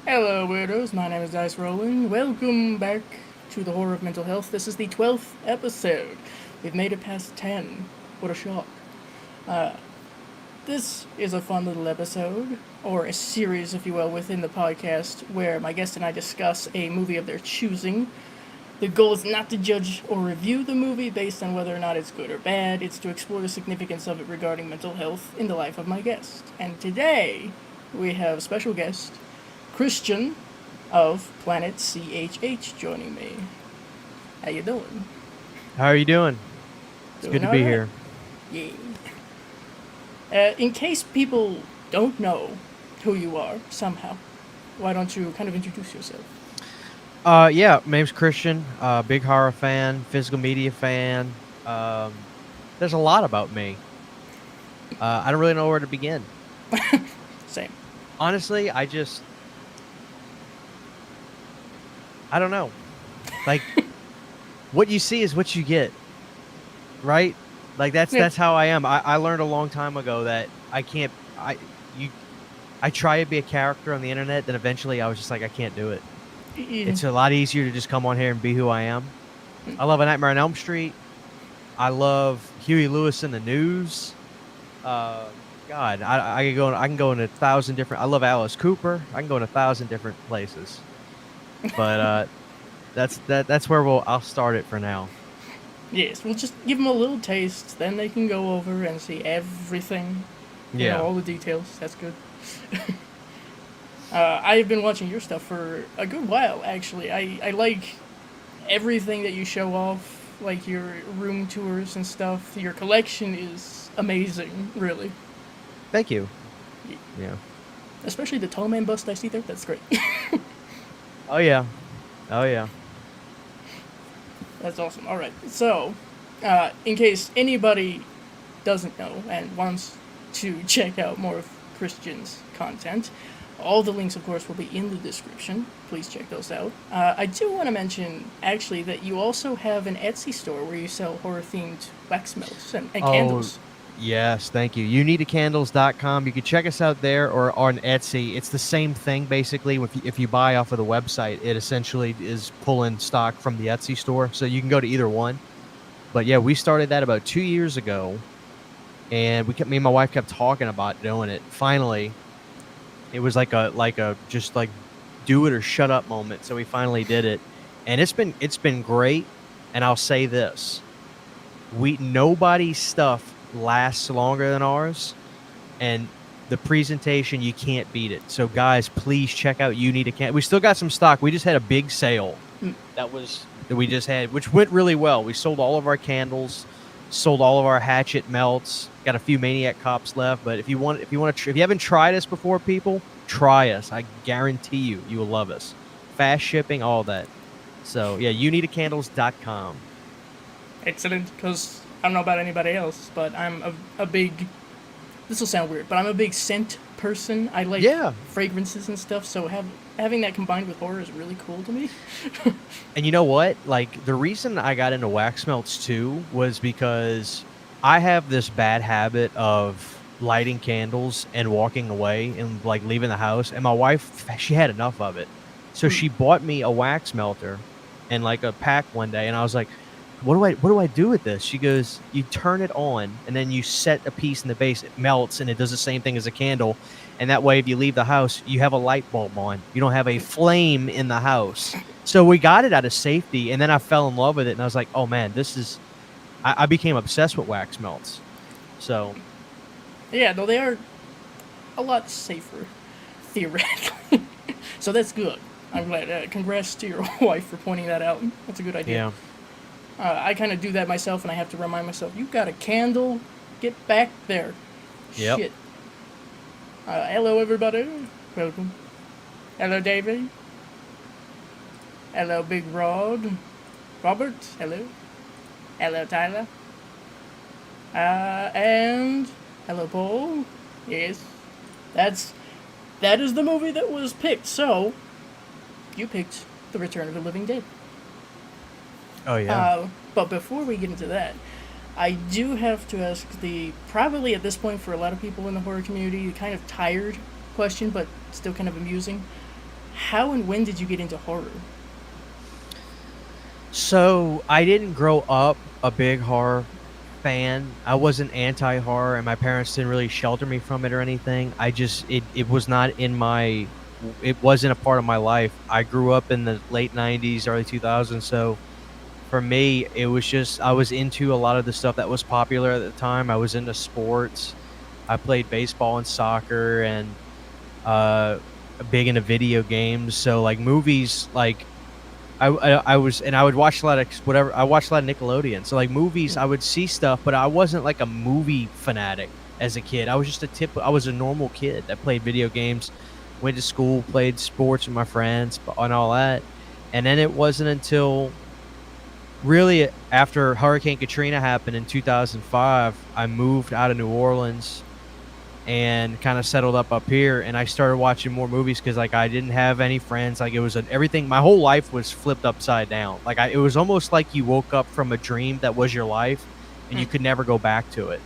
Hello, weirdos. My name is thediceberollen. Welcome back to the horror of mental health. This is the 12th episode. We've made it past 10. What a shock. This is a fun little episode, or a series, if you will, within the podcast where my guest and I discuss a movie of their choosing. The goal is not to judge or review the movie based on whether or not it's good or bad. It's to explore the significance of it regarding mental health in the life of my guest. And today, we have a special guest, Christian of Planet CHH, joining me. How you doing? How are you doing? It's Doing good to all be right? here. Yeah. In case people don't know who you are somehow, why don't you kind of introduce yourself? Yeah, my name's Christian. Big horror fan, physical media fan. Um, there's a lot about me. I don't really know where to begin. Same. Honestly, I don't know. Like, what you see is what you get, right? Like Yeah. that's how I am. I learned a long time ago that I can't. You I try to be a character on the internet, then eventually I was just like, I can't do it. Yeah. It's a lot easier to just come on here and be who I am. I love A Nightmare on Elm Street. I love Huey Lewis in the News. Uh, God, I can go in 1,000 different. I love Alice Cooper. I can go in 1,000 different places. But that's where I'll start it for now. Yes, we'll just give them a little taste, then they can go over and see everything. Yeah. All the details. That's good. I've been watching your stuff for a good while, actually. I like everything that you show off, like your room tours and stuff. Your collection is amazing, really. Thank you. Yeah. Especially the tall man bust I see there. That's great. Oh yeah. Oh yeah. That's awesome. All right. So, in case anybody doesn't know and wants to check out more of Christian's content, all the links, of course, will be in the description. Please check those out. I do want to mention, actually, that you also have an Etsy store where you sell horror-themed wax melts and Oh, candles. yes, thank you. YouneedAcandles.com. You can check us out there or on Etsy. It's the same thing, basically. If you buy off of the website, it essentially is pulling stock from the Etsy store. So you can go to either one. But yeah, we started that about 2 years ago. And me and my wife kept talking about doing it. Finally, it was like a just like do it or shut up moment. So we finally did it. And it's been great. And I'll say this. Nobody's stuff lasts longer than ours, and the presentation, you can't beat it. So guys, please check out You Need a Can. We still got some stock. We just had a big sale that we just had, which went really well. We sold all of our candles, sold all of our hatchet melts, got a few Maniac Cops left. But if you haven't tried us before, people, try us. I guarantee you will love us. Fast shipping, all that. So yeah, YouneedAcandles.com. Excellent, because I don't know about anybody else, but I'm a big. This will sound weird, but I'm a big scent person. I like Yeah. fragrances and stuff, so having that combined with horror is really cool to me. And you know what? Like, the reason I got into wax melts too was because I have this bad habit of lighting candles and walking away and like leaving the house. And my wife, she had enough of it. So she bought me a wax melter and like a pack one day. And I was like, what do I do with this? She goes, you turn it on and then you set a piece in the base. It melts and it does the same thing as a candle. And that way, if you leave the house, you have a light bulb on. You don't have a flame in the house. So we got it out of safety, and then I fell in love with it, and I was like, "Oh man, this is." I became obsessed with wax melts. So Yeah, no, they are a lot safer, theoretically. So that's good. I'm glad. Congrats to your wife for pointing that out. That's a good idea. yeah, I kind of do that myself, and I have to remind myself, you got a candle? Get back there. yep. Shit. Hello, everybody. Welcome. Hello, David. Hello, Big Rod. Robert. Hello. Hello, Tyler. And hello, Paul. Yes, that's that is the movie that was picked. So you picked The Return of the Living Dead. Oh yeah. But before we get into that, I do have to ask the probably at this point for a lot of people in the horror community, the kind of tired question, but still kind of amusing. How and when did you get into horror? So I didn't grow up a big horror fan. I wasn't anti-horror, and my parents didn't really shelter me from it or anything. I just it was not in my it wasn't a part of my life. I grew up in the late 90s, early 2000s, so for me it was just I was into a lot of the stuff that was popular at the time. I was into sports. I played baseball and soccer and uh big into video games. So like movies like I was and I would watch a lot of whatever I watched a lot of Nickelodeon. So like movies, I would see stuff, but I wasn't like a movie fanatic as a kid. I was just I was a normal kid that played video games, went to school, played sports with my friends, and all that. And then it wasn't until really after Hurricane Katrina happened in 2005, I moved out of New Orleans and kind of settled up here, and I started watching more movies because like I didn't have any friends. Like it was everything, my whole life was flipped upside down. Like it was almost like you woke up from a dream that was your life and you could never go back to it,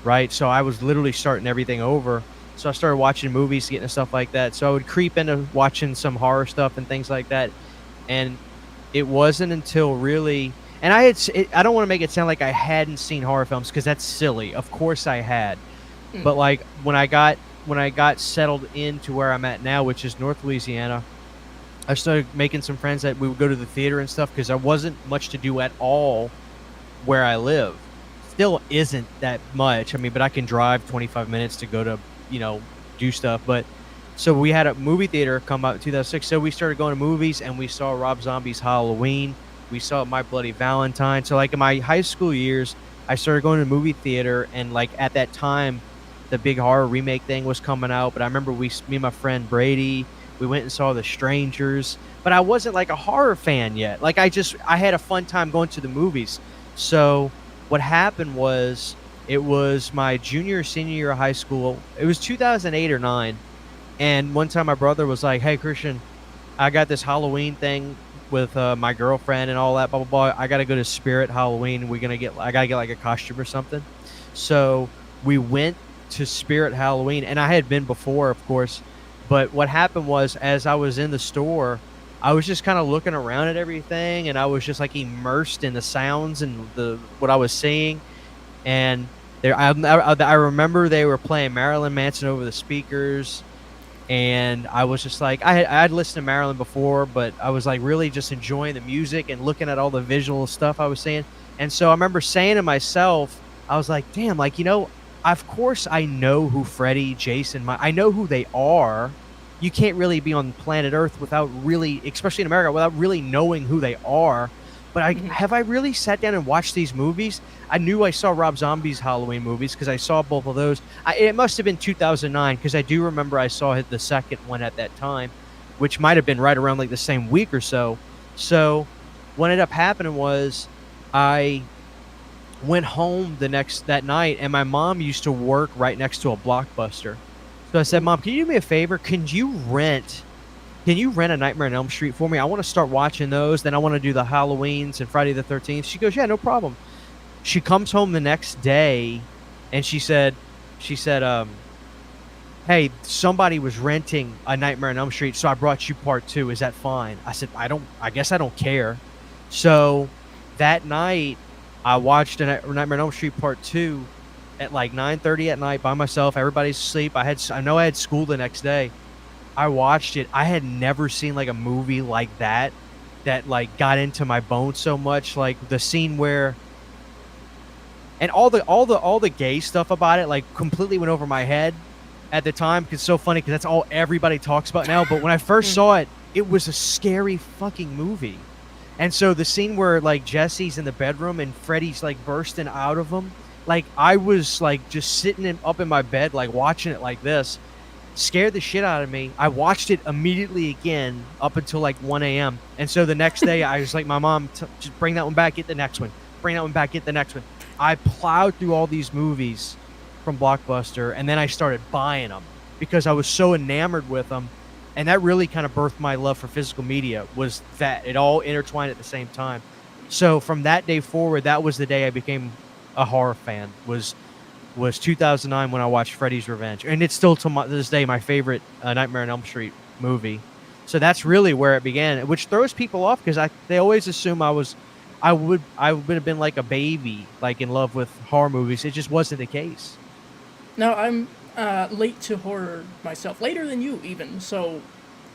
right? So I was literally starting everything over. So I started watching movies, getting stuff like that. So I would creep into watching some horror stuff and things like that. And it wasn't until really, and I don't want to make it sound like I hadn't seen horror films because that's silly. Of course I had. But like when I got settled into where I'm at now, which is North Louisiana, I started making some friends that we would go to the theater and stuff because there wasn't much to do at all where I live. Still isn't that much. I mean, but I can drive 25 minutes to go to, do stuff. But so we had a movie theater come out in 2006. So we started going to movies and we saw Rob Zombie's Halloween. We saw My Bloody Valentine. So like in my high school years, I started going to the movie theater, and like at that time, the big horror remake thing was coming out. But I remember me and my friend Brady, we went and saw The Strangers, but I wasn't like a horror fan yet. Like I had a fun time going to the movies. So what happened was it was my junior or senior year of high school. It was 2008 or 9. And one time my brother was like, "Hey Christian, I got this Halloween thing with my girlfriend and all that, blah, blah, blah. I got to go to Spirit Halloween. I got to get like a costume or something." So we went to Spirit Halloween, and I had been before, of course. But what happened was, as I was in the store, I was just kind of looking around at everything, and I was just like immersed in the sounds and what I was seeing. And I remember they were playing Marilyn Manson over the speakers, and I was just like, I'd listened to Marilyn before, but I was like really just enjoying the music and looking at all the visual stuff I was seeing. And so I remember saying to myself, I was like, damn, like, of course I know who Freddy, Jason, I know who they are. You can't really be on planet Earth without really, especially in America, without really knowing who they are. But have I really sat down and watched these movies? I knew I saw Rob Zombie's Halloween movies because I saw both of those. It must have been 2009 because I do remember I saw the second one at that time, which might have been right around like the same week or so. So what ended up happening was I went home that night, and my mom used to work right next to a Blockbuster. So I said, "Mom, can you do me a favor? Can you rent a Nightmare on Elm Street for me? I want to start watching those. Then I want to do the Halloweens and Friday the 13th. She goes, "Yeah, no problem." She comes home the next day, and she said, "Hey, somebody was renting a Nightmare on Elm Street, so I brought you part 2. Is that fine?" I said, I guess I don't care." So that night, I watched a Nightmare on Elm Street Part 2 at like 9:30 at night by myself. Everybody's asleep. I know I had school the next day. I watched it. I had never seen like a movie like that like got into my bones so much. Like the scene where, and all the gay stuff about it like completely went over my head at the time. Cause it's so funny because that's all everybody talks about now. But when I first saw it, it was a scary fucking movie. And so the scene where like Jesse's in the bedroom and Freddy's like bursting out of him, like I was like just sitting up in my bed like watching it like this, scared the shit out of me. I watched it immediately again up until like 1 a.m. And so the next day I was like, "My mom, just bring that one back, get the next one. Bring that one back, get the next one." I plowed through all these movies from Blockbuster, and then I started buying them because I was so enamored with them. And that really kind of birthed my love for physical media, was that it all intertwined at the same time. So from that day forward, that was the day I became a horror fan, was 2009 when I watched Freddy's Revenge. And it's still to this day my favorite Nightmare on Elm Street movie. So that's really where it began, which throws people off because they always assume I would have been like a baby, like in love with horror movies. It just wasn't the case. Now I'm late to horror myself, later than you even. So,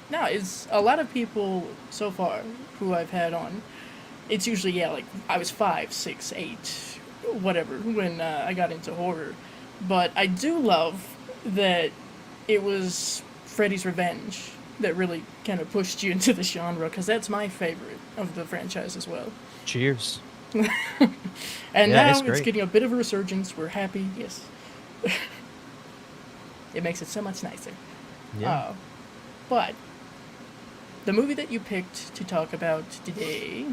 no, it's a lot of people so far who I've had on. It's usually like I was 5, 6, 8, whatever when I got into horror. But I do love that it was Freddy's Revenge that really kind of pushed you into the genre because that's my favorite of the franchise as well. Cheers. And Yeah, it's now it's great. getting a bit of a resurgence. We're happy. Yes, it makes it so much nicer. Yeah. But the movie that you picked to talk about today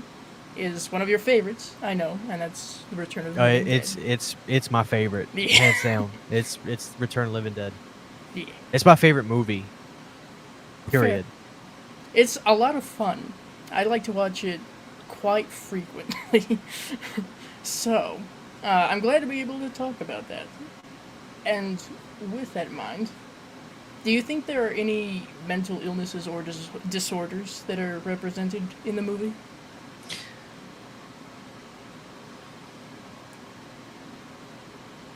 is one of your favorites, I know, and that's The Return of the Living Dead. It's my favorite, Yeah. hands down. It's Return of the Living Dead. Yeah. It's my favorite movie. Period. Fair. It's a lot of fun. I like to watch it quite frequently. So, I'm glad to be able to talk about that. And with that in mind, do you think there are any mental illnesses or disorders that are represented in the movie?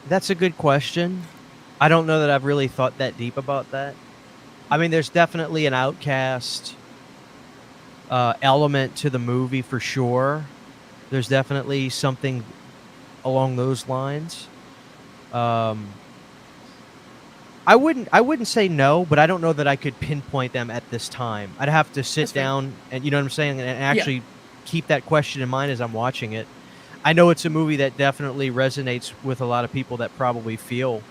That's a good question. I don't know that I've really thought that deep about that. I mean, there's definitely an outcast element to the movie for sure. There's definitely something along those lines. Um, I wouldn't say no, but I don't know that I could pinpoint them at this time. I'd have to sit That's fair. down and you know what I'm saying, and Yeah. actually keep that question in mind as I'm watching it. I know it's a movie that definitely resonates with a lot of people that probably feel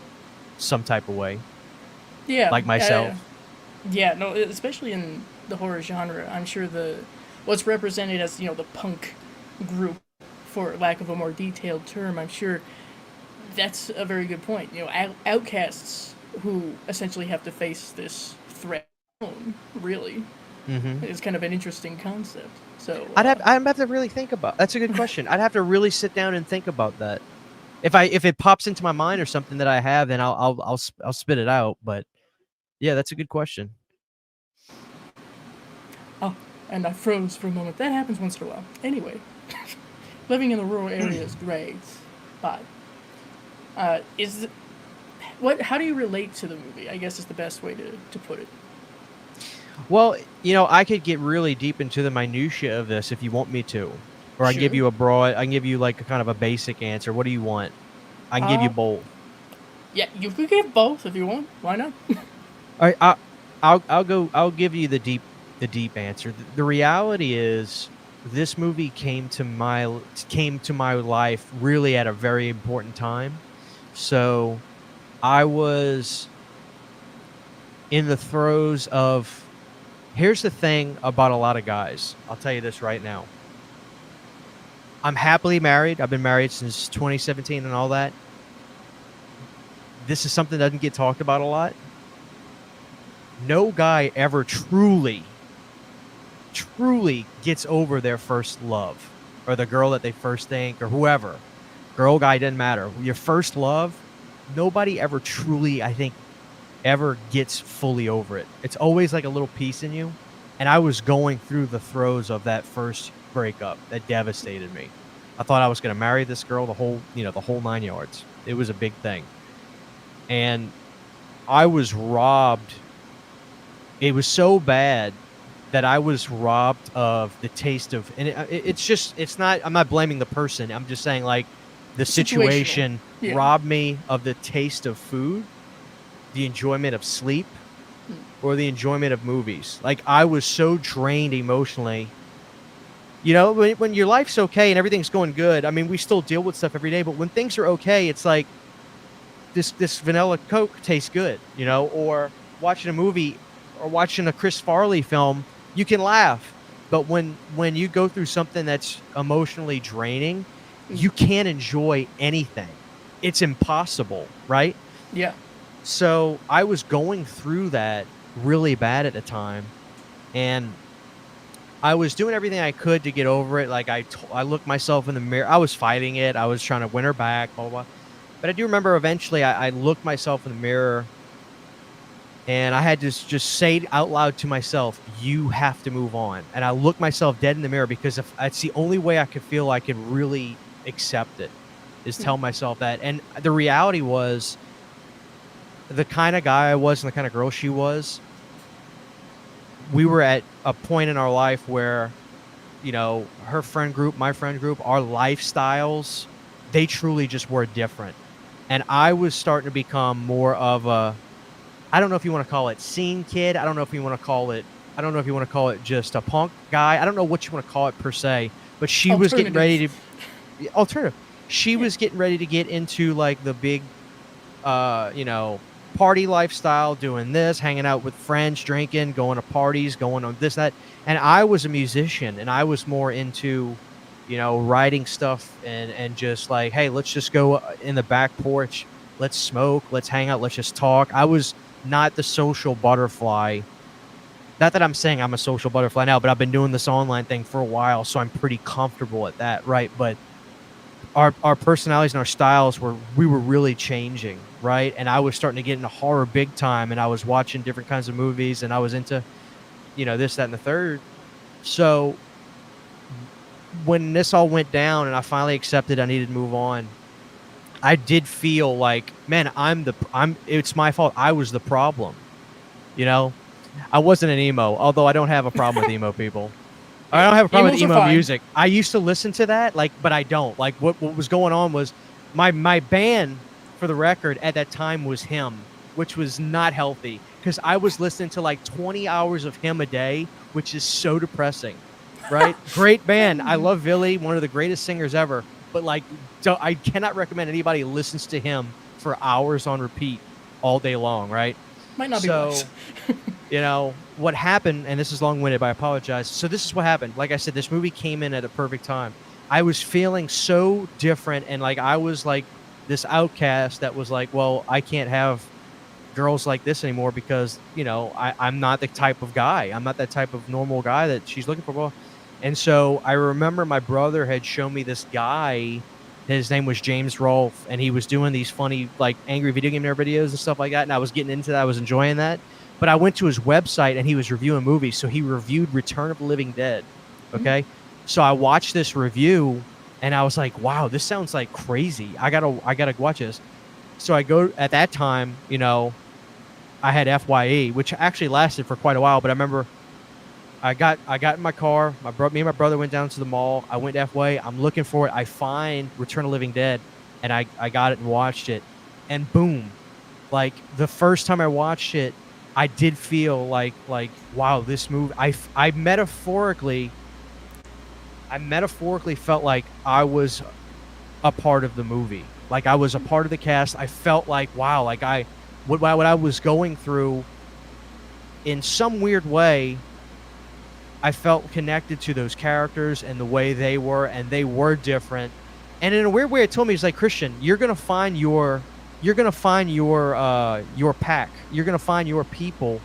some type of way, Yeah. like myself. Yeah, no, especially in the horror genre, I'm sure what's represented as the punk group, for lack of a more detailed term, I'm sure that's a very good point. Outcasts who essentially have to face this threat alone, really, Hmm. is kind of an interesting concept. So I'd have to really think about. That's a good question. I'd have to really sit down and think about that. If it pops into my mind or something that I have, then I'll spit it out. But yeah, that's a good question. oh, and I froze for a moment. That happens once in a while. Anyway, living in the rural area is great, but is what? How do you relate to the movie? I guess is the best way to put it. Well, I could get really deep into the minutia of this if you want me to, or I can give Sure. you a broad. I can give you like a kind of a basic answer. What do you want? I can give you Uh, both. yeah, you could give both if you want. Why not? All right, I'll go. I'll give you the deep answer. The reality is, this movie came to my life really at a very important time. So, I was in the throes of. Here's the thing about a lot of guys. I'll tell you this right now. I'm happily married. I've been married since 2017 and all that. This is something that doesn't get talked about a lot. No guy ever truly gets over their first love or the girl that they first think or whoever. Girl, guy, doesn't matter. Your first love, nobody ever truly, I think, ever gets fully over it. It's always like a little piece in you. And I was going through the throes of that first breakup that devastated me. I thought I was going to marry this girl, the whole 9 yards. It was a big thing. And I was robbed. It was so bad that I was robbed of the taste of, and it's not, I'm not blaming the person. I'm just saying like the Situational. situation Yeah. robbed me of the taste of food, the enjoyment of sleep, or the enjoyment of movies. Like I was so drained emotionally. When your life's okay and everything's going good, I mean, we still deal with stuff every day, but when things are okay, it's like this vanilla Coke tastes good, or watching a movie or watching a Chris Farley film, you can laugh. But when you go through something that's emotionally draining, you can't enjoy anything. It's impossible, right? Yeah. So I was going through that really bad at the time, and I was doing everything I could to get over it. Like I looked myself in the mirror. I was fighting it. I was trying to win her back, blah, blah, blah. But I do remember eventually I looked myself in the mirror And I had to just say out loud to myself, "You have to move on." And I looked myself dead in the mirror because if that's the only way I could feel I could really accept it is tell myself that. And the reality was, the kind of guy I was and the kind of girl she was, we were at a point in our life where, her friend group, my friend group, our lifestyles, they truly just were different. And I was starting to become more of a, I don't know if you want to call it scene kid. I don't know if you want to call it, I don't know if you want to call it just a punk guy. I don't know what you want to call it per se, but she was getting ready to, alternative. She was getting ready to get into like the big, party lifestyle, doing this, hanging out with friends, drinking, going to parties, going on this, that. And I was a musician and I was more into, writing stuff and just like, hey, let's just go in the back porch. Let's smoke. Let's hang out. Let's just talk. I was not the social butterfly. Not that I'm saying I'm a social butterfly now, but I've been doing this online thing for a while, so I'm pretty comfortable at that, right? But our personalities and our styles we were really changing, right? And I was starting to get into horror big time, and I was watching different kinds of movies, and I was into, this, that, and the third. So when this all went down and I finally accepted I needed to move on, I did feel like, man, it's my fault. I was the problem. I wasn't an emo, although I don't have a problem with emo people. I don't have a problem with emo music. I used to listen to that, but I don't. Like, what was going on was my band, for the record, at that time was Him, which was not healthy because I was listening to like 20 hours of Him a day, which is so depressing, right? Great band. I love Billy, one of the greatest singers ever. But I cannot recommend anybody listens to Him for hours on repeat all day long, right? Might not be wise. What happened, and this is long-winded, but I apologize. So this is what happened. Like I said, this movie came in at a perfect time. I was feeling so different, and like I was like this outcast that was like, well, I can't have girls like this anymore because, I'm not the type of guy. I'm not that type of normal guy that she's looking for. Well, and so I remember my brother had shown me this guy. His name was James Rolfe, and he was doing these funny, like, angry video game nerd videos and stuff like that, and I was getting into that. I was enjoying that. But I went to his website, and he was reviewing movies, so he reviewed Return of the Living Dead, okay? Mm-hmm. So I watched this review, and I was like, wow, this sounds like crazy. I gotta watch this. So I go, at that time, I had FYE, which actually lasted for quite a while, but I remember I got in my car. Me and my brother went down to the mall. I went to FYE. I'm looking for it. I find Return of the Living Dead, and I got it and watched it. And boom, like the first time I watched it, I did feel like wow, this movie. I metaphorically felt like I was a part of the movie. Like I was a part of the cast. I felt like, wow, like what I was going through, in some weird way, I felt connected to those characters and the way they were, and they were different. And in a weird way, it told me, it's like, Christian, you're gonna find your pack. You're gonna find your people.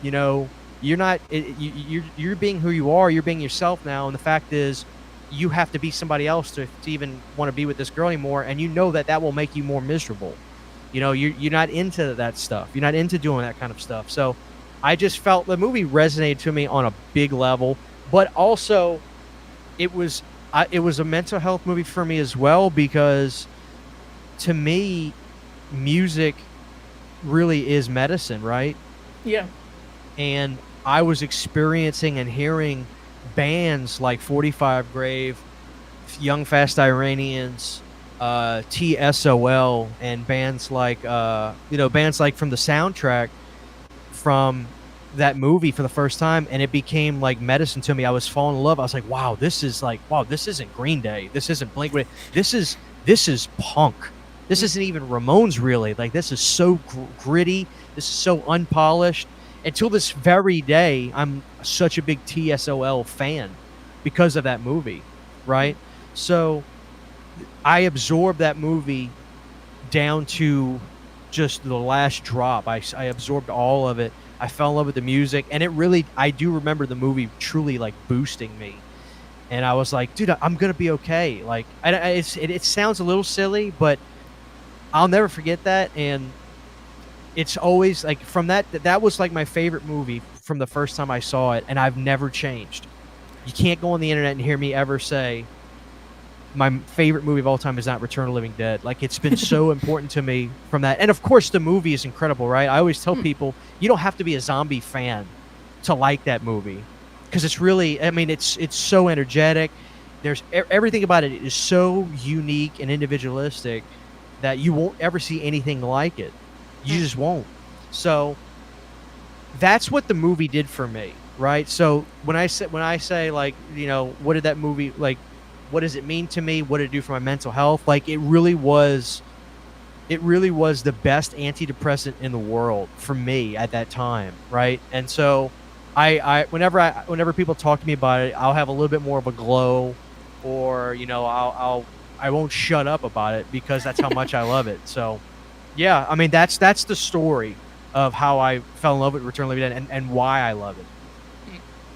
You're not. You're being who you are. You're being yourself now. And the fact is, you have to be somebody else to even want to be with this girl anymore. And that will make you more miserable. You're not into that stuff. You're not into doing that kind of stuff. So I just felt the movie resonated to me on a big level, but also it was a mental health movie for me as well, because to me, music really is medicine, right? Yeah. And I was experiencing and hearing bands like 45 Grave, Young Fast Iranians, TSOL, and bands like bands like from the soundtrack from that movie for the first time, and it became like medicine to me. I was falling in love. I was like, wow, this isn't Green Day. This isn't Blink. This is punk. This isn't even Ramones, really. Like, this is so gritty. This is so unpolished. Until this very day, I'm such a big TSOL fan because of that movie, right? So I absorbed that movie down to just the last drop. I absorbed all of it. I fell in love with the music, and I do remember the movie truly like boosting me. And I was like, dude, I'm gonna be okay. Like, it sounds a little silly, but I'll never forget that. And it's always like from that was like my favorite movie from the first time I saw it, and I've never changed. You can't go on the internet and hear me ever say my favorite movie of all time is not Return of the Living Dead. Like, it's been so important to me from that. And of course the movie is incredible, right? I always tell people you don't have to be a zombie fan to like that movie, because it's really, I mean, it's so energetic. There's everything about it is so unique and individualistic that you won't ever see anything like it. You just won't. So that's what the movie did for me, right? So when I say like, you know, what did that movie, like, what does it mean to me? What did it do for my mental health? Like, it really was the best antidepressant in the world for me at that time, right? And so whenever people talk to me about it, I'll have a little bit more of a glow, or, you know, I won't shut up about it, because that's how much I love it. So yeah, I mean, that's the story of how I fell in love with Return of the Living Dead, and why I love it.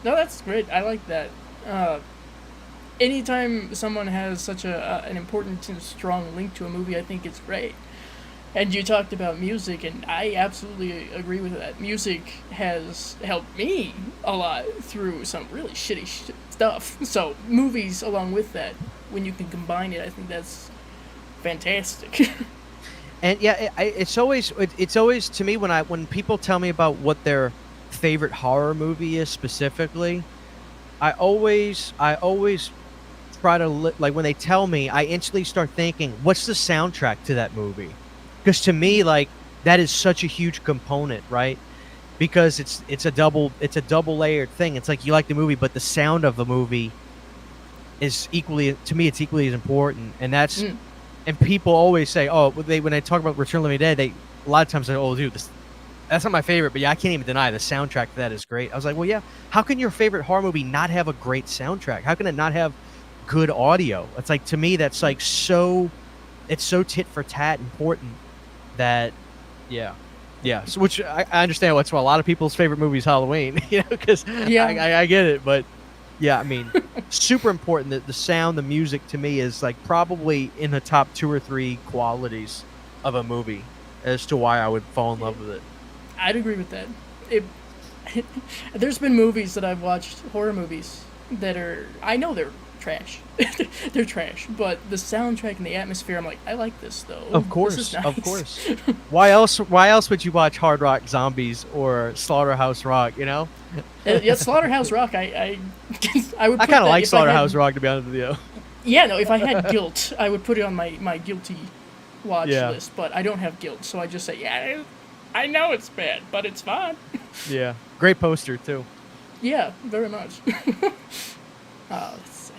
No, that's great. I like that. Anytime someone has such an important and strong link to a movie, I think it's great. And you talked about music, and I absolutely agree with that. Music has helped me a lot through some really shitty stuff. So movies, along with that, when you can combine it, I think that's fantastic. And yeah, it's always to me, when people tell me about what their favorite horror movie is specifically, I always try to like, when they tell me, I instantly start thinking, what's the soundtrack to that movie? Because to me, like, that is such a huge component, right? Because it's a double layered thing. It's like, you like the movie, but the sound of the movie is equally, to me, it's equally as important. And that's and people always say, oh, when they talk about Return of the Living Dead, they a lot of times say, oh, dude, that's not my favorite, but yeah, I can't even deny the soundtrack to that is great. I was like, well, yeah, how can your favorite horror movie not have a great soundtrack? How can it not have good audio? It's like, to me, that's like it's so tit for tat important that, yeah. So, which I understand what's why a lot of people's favorite movie is Halloween, you know, because I get it, but yeah, I mean, super important that the sound, the music, to me, is like probably in the top 2 or 3 qualities of a movie as to why I would fall in love with it. I'd agree with that. There's been movies that I've watched, horror movies, that I know they're trash. They're trash, but the soundtrack and the atmosphere, I'm like, I like this though. Of course, this is nice. Of course. Why else would you watch Hard Rock Zombies or Slaughterhouse Rock? You know? Yeah, Slaughterhouse Rock. I would. I kind of like Slaughterhouse Rock, to be honest with you. Yeah, no. If I had guilt, I would put it on my guilty watch list. But I don't have guilt, so I just say, yeah, I know it's bad, but it's fine. Yeah, great poster too. Yeah, very much. Let's see.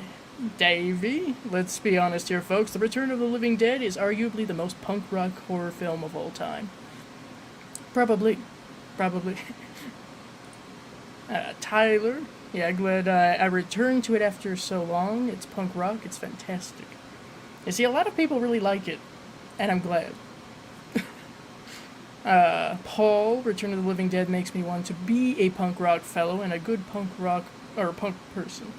Davey, let's be honest here, folks. The Return of the Living Dead is arguably the most punk rock horror film of all time. Probably. Tyler, yeah, glad I returned to it after so long. It's punk rock. It's fantastic. You see, a lot of people really like it, and I'm glad. Paul, Return of the Living Dead makes me want to be a punk rock fellow and a good punk rock, or punk person.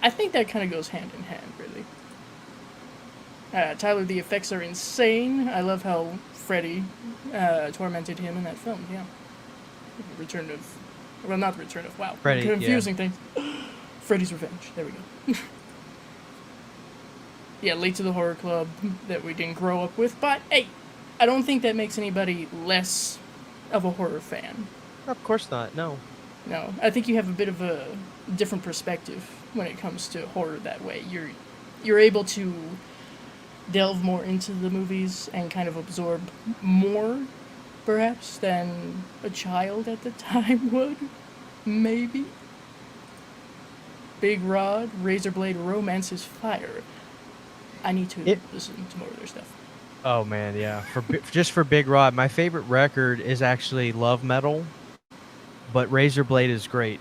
I think that kind of goes hand in hand, really. Tyler, the effects are insane. I love how Freddy tormented him in that film, yeah. Not Return of, wow. Freddy, confusing things. Freddy's Revenge, there we go. Yeah, late to the horror club that we didn't grow up with, but hey, I don't think that makes anybody less of a horror fan. Of course not, no. No, I think you have a bit of a different perspective when it comes to horror that way. You're able to delve more into the movies and kind of absorb more, perhaps, than a child at the time would. Maybe. Big Rod, Razorblade Romance is fire. I need to listen to more of their stuff. Oh man, yeah. Just for Big Rod, my favorite record is actually Love Metal, but Razorblade is great.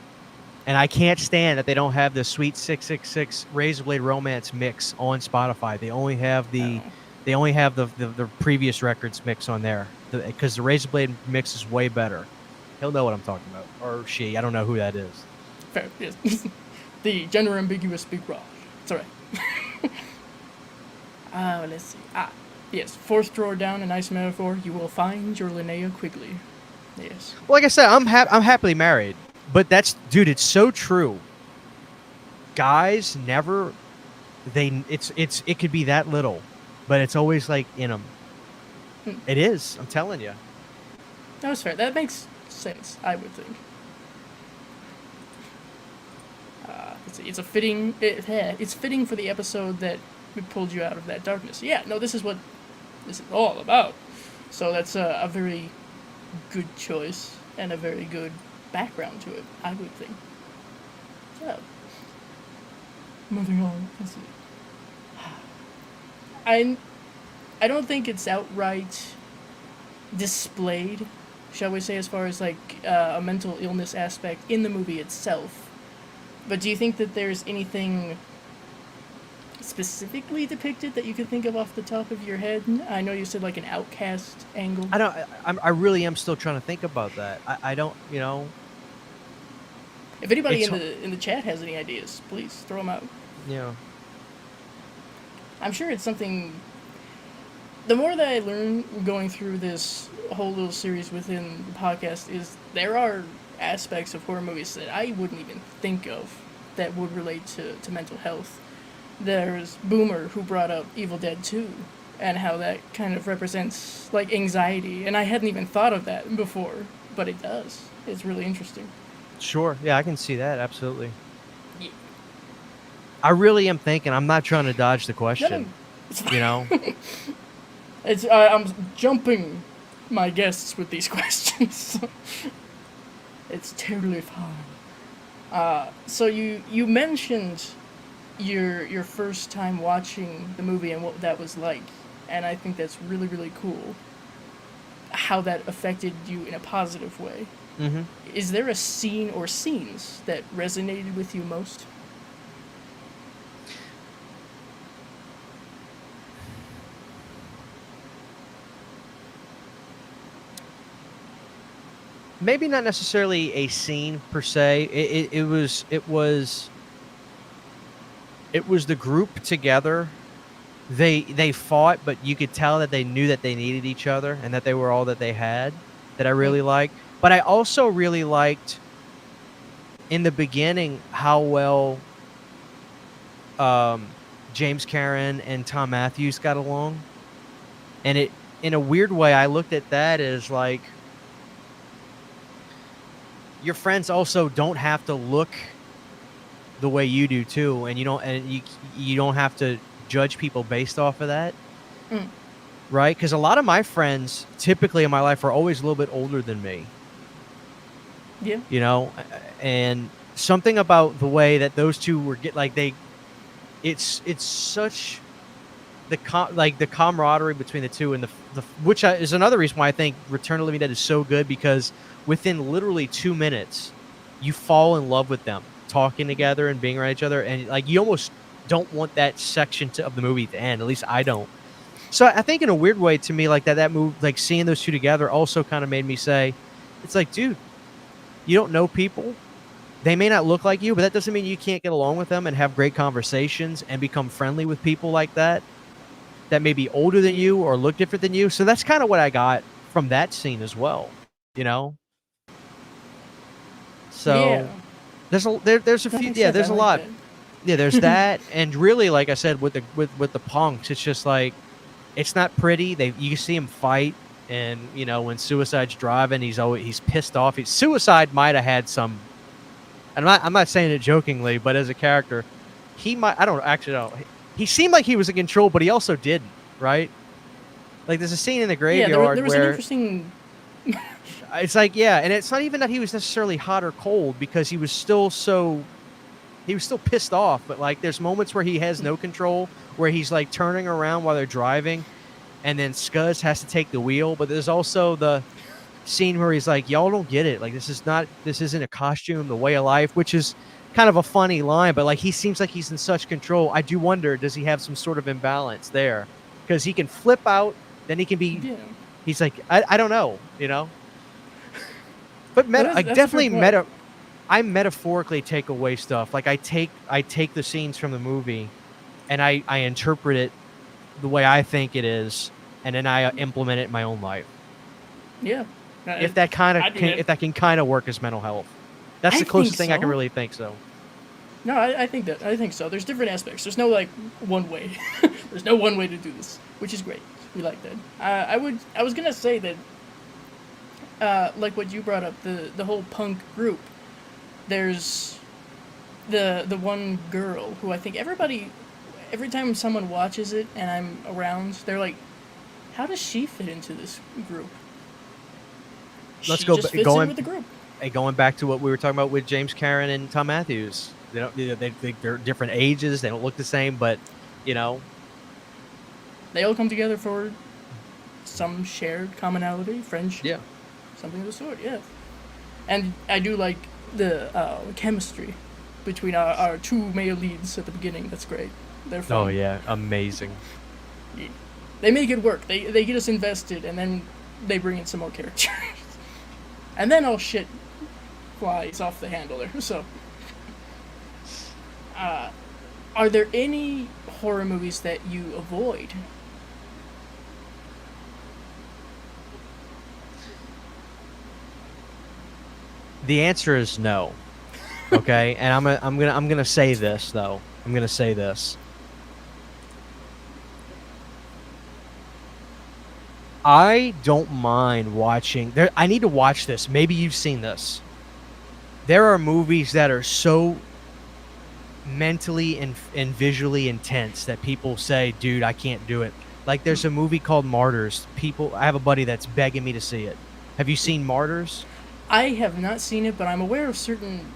And I can't stand that they don't have the Sweet 666 Razorblade Romance mix on Spotify. They only have the previous records mix on there, because the Razorblade mix is way better. He'll know what I'm talking about, or she. I don't know who that is. Fair, yes. The gender ambiguous Big Rod. It's all right. Let's see. Yes, fourth drawer down, a nice metaphor. You will find your Linnea Quigley. Yes. Well, like I said, I'm happily married, but dude, it's so true. Guys never it could be that little, but it's always like in them. It is. I'm telling you. That was fair. That makes sense, I would think. It's a fitting. It's fitting for the episode that pulled you out of that darkness. Yeah. No, this is what this is all about. So that's a very good choice and a very good background to it, I would think. So, moving on. Let's see. I don't think it's outright displayed, shall we say, as far as like a mental illness aspect in the movie itself. But do you think that there's anything specifically depicted that you could think of off the top of your head? I know you said like an outcast angle. I really am still trying to think about that. I don't, you know. If anybody in the chat has any ideas, please throw them out. Yeah. I'm sure it's something. The more that I learn going through this whole little series within the podcast is there are aspects of horror movies that I wouldn't even think of that would relate to mental health. There's Boomer, who brought up Evil Dead 2 and how that kind of represents like anxiety, and I hadn't even thought of that before, but it does. It's really interesting. Sure. Yeah, I can see that. Absolutely. Yeah. I really am thinking. I'm not trying to dodge the question. No. You know? I'm jumping my guests with these questions. It's totally fine. So you mentioned your first time watching the movie and what that was like, and I think that's really, really cool. How that affected you in a positive way. Mm-hmm. Is there a scene or scenes that resonated with you most? Maybe not necessarily a scene per se. It was the group together. They fought, but you could tell that they knew that they needed each other and that they were all that they had. That I really liked. But I also really liked in the beginning how well James Karen and Tom Matthews got along. And it, in a weird way, I looked at that as like, your friends also don't have to look the way you do too, and you don't have to judge people based off of that, right? Because a lot of my friends, typically in my life, are always a little bit older than me. Yeah. You know, and something about the way that those two were it's such the camaraderie between the two, and the which is another reason why I think Return of the Living Dead is so good, because within literally 2 minutes, you fall in love with them, talking together and being around each other, and like you almost don't want that section of the movie to end. At least I don't. So I think in a weird way, to me, like that move, like seeing those two together, also kind of made me say, it's like, dude, you don't know people. They may not look like you, but that doesn't mean you can't get along with them and have great conversations and become friendly with people like that may be older than you or look different than you. So that's kind of what I got from that scene as well, you know? So yeah. there's a few, yeah, there's a lot. That. Yeah, there's that. And really, like I said, with the punks, it's just like, it's not pretty. You see him fight, and you know, when Suicide's driving, he's pissed off. Suicide might have had some, and I'm not saying it jokingly, but as a character, he might, I don't actually know. He seemed like he was in control, but he also didn't, right? Like there's a scene in the graveyard there was where an interesting. It's like, yeah, and it's not even that he was necessarily hot or cold, because he was still pissed off, but like there's moments where he has no control, where he's like turning around while they're driving, and then Scuzz has to take the wheel. But there's also the scene where he's like, y'all don't get it, like this isn't a costume, the way of life, which is kind of a funny line, but like he seems like he's in such control. I do wonder, does he have some sort of imbalance there? Because he can flip out, then he can be, yeah. He's like, I don't know, you know. But I metaphorically take away stuff. Like I take the scenes from the movie, and I interpret it the way I think it is, and then I implement it in my own life. Yeah. If that kind of I do that. if that can kind of work as mental health, that's I the closest think thing I can so. really think. So No, I think so. There's different aspects. There's no like one way. There's no one way to do this, which is great. We like that. I was gonna say that, like what you brought up, the whole punk group. There's the one girl who I think every time someone watches it and I'm around, they're like, how does she fit into this group? let's She go just fits in with the group. going back to what we were talking about with James Cameron and Tom Matthews. They don't they're different ages. They don't look the same, but you know, They all come together for some shared commonality, friendship, yeah. something of the sort. Yeah, and I do like the chemistry between our two male leads at the beginning. That's great. They're fun. Oh yeah, amazing. They make it work. They get us invested, and then they bring in some more characters, and then all shit flies off the handle there. So, are there any horror movies that you avoid? The answer is no. Okay, and I'm gonna say this though. I'm gonna say this. I don't mind watching. There, I need to watch this. Maybe you've seen this. There are movies that are so mentally and visually intense that people say, "Dude, I can't do it." Like there's a movie called Martyrs. I have a buddy that's begging me to see it. Have you seen Martyrs? I have not seen it, but I'm aware of certain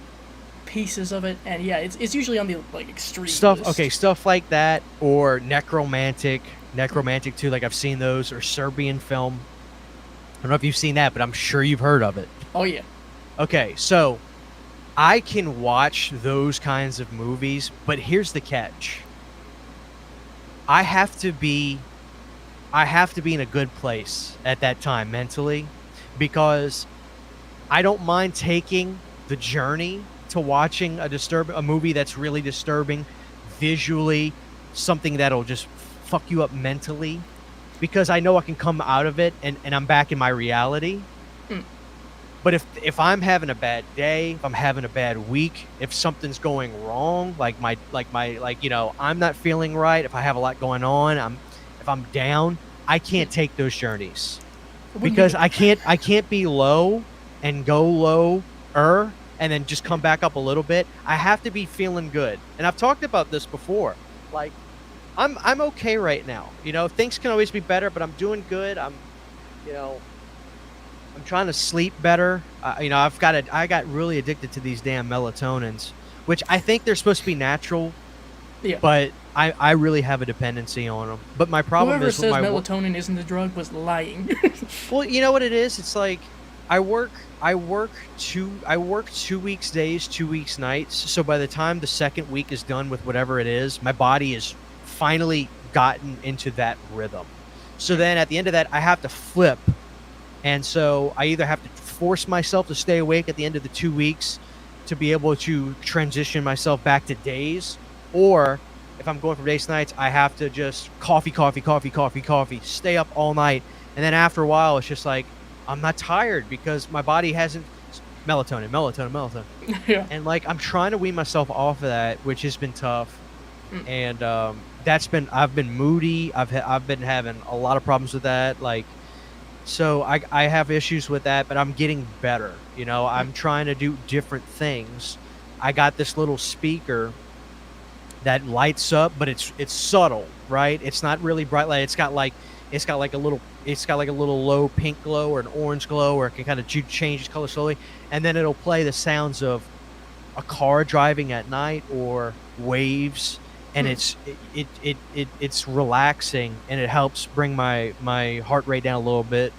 pieces of it, and yeah, it's usually on the like extreme Stuff. list. Okay, stuff like that, or Necromantic 2. Like I've seen those, or Serbian film. I don't know if you've seen that, but I'm sure you've heard of it. Oh yeah. Okay, so I can watch those kinds of movies, but here's the catch. I have to be in a good place at that time mentally, because I don't mind taking the journey to watching a movie that's really disturbing visually, something that'll just fuck you up mentally, because I know I can come out of it and I'm back in my reality. But if I'm having a bad day, if I'm having a bad week, if something's going wrong, like I'm not feeling right, if I have a lot going on, if I'm down, I can't take those journeys, because I can't be low and go lower and then just come back up a little bit. I have to be feeling good. And I've talked about this before. Like I'm okay right now. Things can always be better, but I'm doing good. I'm trying to sleep better. I got really addicted to these damn melatonins, which I think they're supposed to be natural. Yeah. But I really have a dependency on them. But my problem Whoever is says melatonin isn't a drug was lying. Well, you know what it is? It's like I work 2 weeks days, 2 weeks nights. So by the time the second week is done with whatever it is, my body is finally gotten into that rhythm. So then at the end of that, I have to flip. And so I either have to force myself to stay awake at the end of the 2 weeks to be able to transition myself back to days, or if I'm going from days to nights, I have to just coffee, stay up all night. And then after a while, it's just like, I'm not tired because my body hasn't melatonin. Yeah. And like, I'm trying to wean myself off of that, which has been tough. And I've been moody. I've been having a lot of problems with that. Like, so I have issues with that, but I'm getting better. I'm trying to do different things. I got this little speaker that lights up, but it's subtle, right? It's not really bright light. It's got like a little low pink glow or an orange glow, or it can kind of change its color slowly, and then it'll play the sounds of a car driving at night or waves, and it's relaxing, and it helps bring my heart rate down a little bit,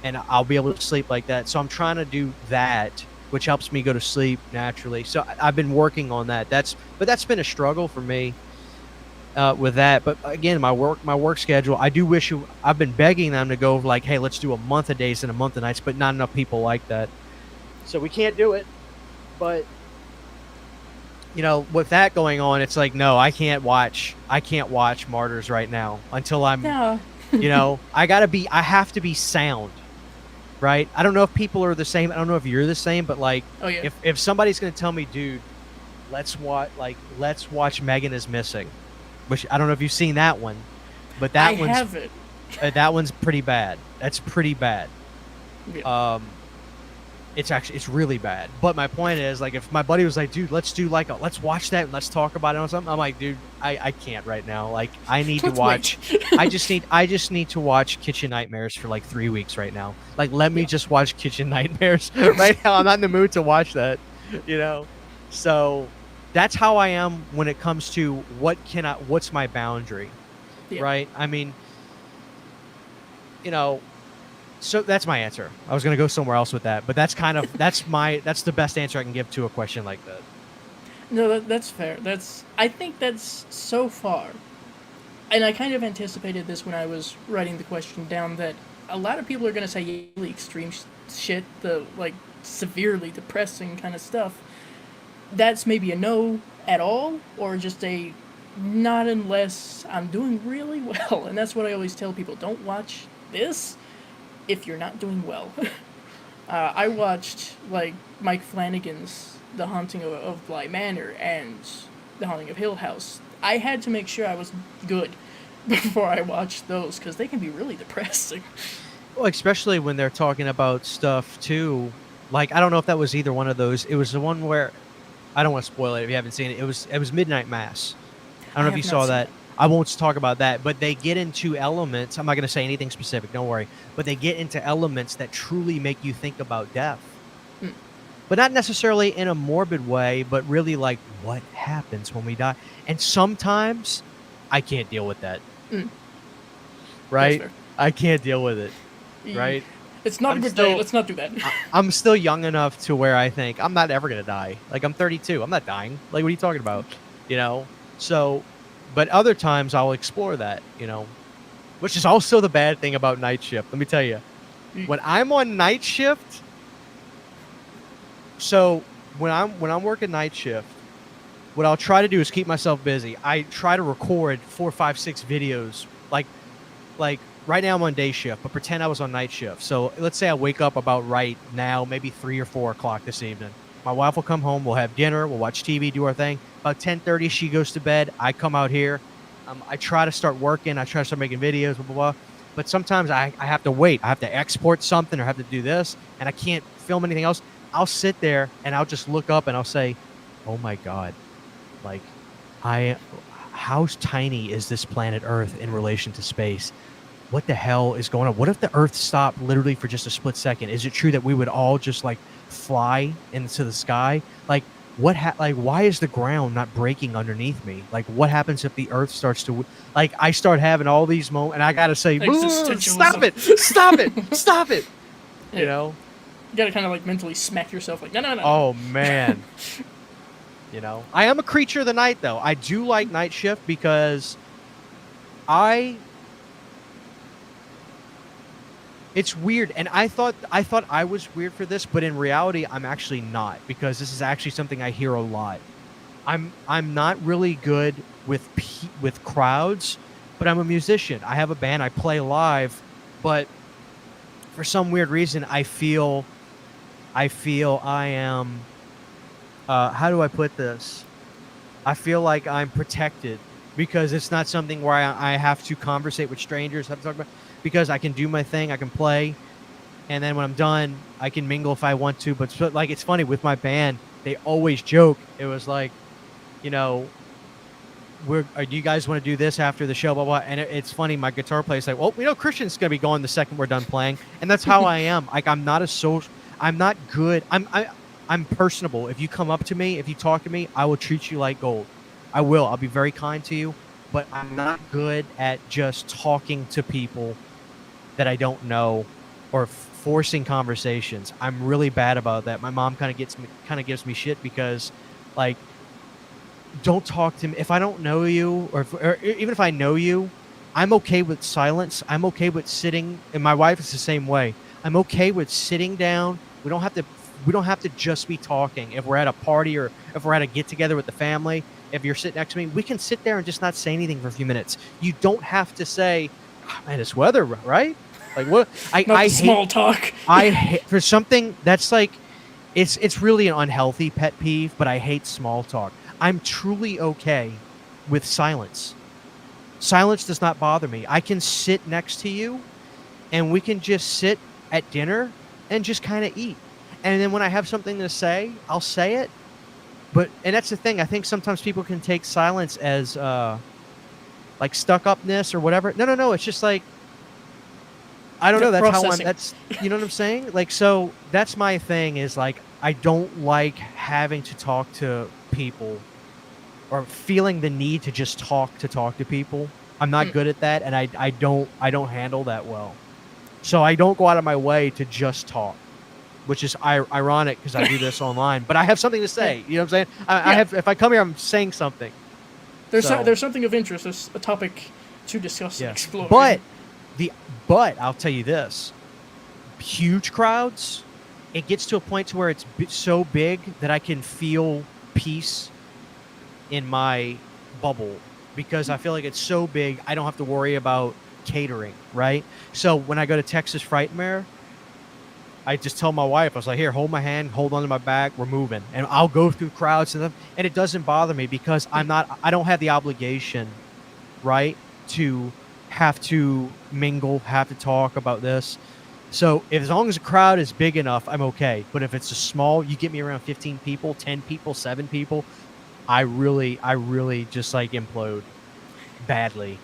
and I'll be able to sleep like that. So I'm trying to do that, which helps me go to sleep naturally. So I've been working on that. That's been a struggle for me with that. But again, my work schedule, I do wish I've been begging them to go like, hey, let's do a month of days and a month of nights, but not enough people like that. So we can't do it. But with that going on, it's like, no, I can't watch Martyrs right now until I'm I have to be sound, right? I don't know if people are the same. I don't know if you're the same, but like, Oh yeah. if somebody's gonna tell me, dude, let's watch Megan is Missing, which I don't know if you've seen that one, but I have it. that one's pretty bad. That's pretty bad. Yeah. It's really bad. But my point is, like, if my buddy was like, dude, let's watch that and let's talk about it or something, I'm like, dude, I can't right now. Like, I need to watch. I just need to watch Kitchen Nightmares for like 3 weeks right now. Like, let me just watch Kitchen Nightmares right now. I'm not in the mood to watch that. So that's how I am when it comes to what's my boundary, Yeah. right? I mean, so that's my answer. I was going to go somewhere else with that, but that's the best answer I can give to a question like that. No, that's fair. I think that's so far, and I kind of anticipated this when I was writing the question down, that a lot of people are going to say really extreme shit, the like severely depressing kind of stuff. That's maybe a no at all, or just a not unless I'm doing really well. And that's what I always tell people: don't watch this if you're not doing well. I watched like Mike Flanagan's The Haunting of Bly Manor and The Haunting of Hill House. I had to make sure I was good before I watched those, because they can be really depressing. Well, especially when they're talking about stuff too. Like, I don't know if that was either one of those. It was the one where, I don't want to spoil it if you haven't seen it. It was Midnight Mass. I don't know if you saw that. I won't talk about that, but they get into elements. I'm not going to say anything specific, don't worry. But they get into elements that truly make you think about death. But not necessarily in a morbid way, but really like, what happens when we die? And sometimes I can't deal with that. Right? I can't deal with it. Right? It's not a good day. Let's not do that. I'm still young enough to where I think I'm not ever going to die. Like, I'm 32. I'm not dying. Like, what are you talking about? So... But other times I'll explore that, which is also the bad thing about night shift. Let me tell you, when I'm on night shift, so when I'm working night shift, what I'll try to do is keep myself busy. I try to record 4, 5, 6 videos. Like right now I'm on day shift, but pretend I was on night shift. So let's say I wake up about right now, maybe 3 or 4 o'clock this evening. My wife will come home. We'll have dinner. We'll watch TV, do our thing. About 10:30, she goes to bed. I come out here. I try to start working. I try to start making videos, blah, blah, blah. But sometimes I have to wait. I have to export something or have to do this, and I can't film anything else. I'll sit there, and I'll just look up, and I'll say, oh, my God. Like, how tiny is this planet Earth in relation to space? What the hell is going on? What if the Earth stopped literally for just a split second? Is it true that we would all just, like, fly into the sky? Like, why is the ground not breaking underneath me? Like, what happens if the Earth starts to, like, I start having all these moments, and I gotta say, stop it. Yeah. You gotta kind of like mentally smack yourself, like, no. Oh man. I am a creature of the night, though. I do like night shift because it's weird, and I thought I was weird for this, but in reality, I'm actually not, because this is actually something I hear a lot. I'm not really good with crowds, but I'm a musician. I have a band. I play live, but for some weird reason, I feel I am. How do I put this? I feel like I'm protected because it's not something where I have to conversate with strangers. Have to talk about. Because I can do my thing, I can play, and then when I'm done, I can mingle if I want to. But like, it's funny with my band, they always joke. It was like, do you guys want to do this after the show? Blah blah. And it's funny. My guitar player's like, well, Christian's gonna be going the second we're done playing, and that's how I am. Like, I'm not I'm not good. I'm personable. If you come up to me, if you talk to me, I will treat you like gold. I will. I'll be very kind to you. But I'm not good at just talking to people that I don't know or forcing conversations. I'm really bad about that. My mom kind of gives me shit because, like, don't talk to me if I don't know you, or even if I know you. I'm okay with silence. I'm okay with sitting, and my wife is the same way. I'm okay with sitting down. We don't have to just be talking. If we're at a party or if we're at a get together with the family, if you're sitting next to me, we can sit there and just not say anything for a few minutes. You don't have to say, Man, it's weather, right? Like what? Not the I small hate. talk. I hate for something that's like, it's really an unhealthy pet peeve. But I hate small talk. I'm truly okay with silence. Silence does not bother me. I can sit next to you, and we can just sit at dinner and just kind of eat. And then when I have something to say, I'll say it. And that's the thing. I think sometimes people can take silence as like stuck upness or whatever. No, no, no. It's just like, I don't know. That's how I'm. Processing. That's, you know what I'm saying. Like, so that's my thing. Is like, I don't like having to talk to people or feeling the need to just talk to people. I'm not good at that, and I don't handle that well. So I don't go out of my way to just talk, which is ironic because I do this online. But I have something to say. You know what I'm saying? I have. If I come here, I'm saying something. There's something of interest. There's a topic to discuss and explore. But I'll tell you this: huge crowds, it gets to a point to where it's so big that I can feel peace in my bubble, because I feel like it's so big I don't have to worry about catering, right? So when I go to Texas Frightmare, I just tell my wife, I was like, here, hold my hand, hold onto my back, we're moving. And I'll go through crowds and it doesn't bother me because I don't have the obligation, right, to have to mingle, have to talk about this. So as long as the crowd is big enough, I'm okay. But if it's a small, you get me around 15 people, 10 people, 7 people, I really just like implode badly.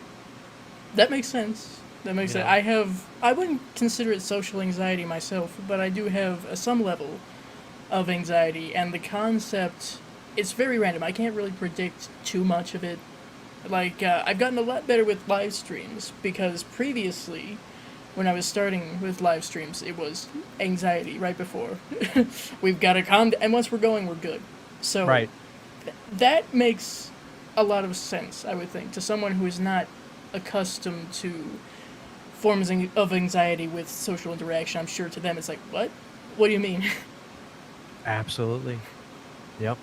That makes sense. That makes sense. I wouldn't consider it social anxiety myself, but I do have some level of anxiety, and the concept, it's very random. I can't really predict too much of it. Like, I've gotten a lot better with live streams, because previously, when I was starting with live streams, it was anxiety right before. We've got to calm down, and once we're going, we're good. So right. That makes a lot of sense, I would think, to someone who is not accustomed to forms of anxiety with social interaction. I'm sure to them it's like, what? What do you mean? Absolutely. Yep.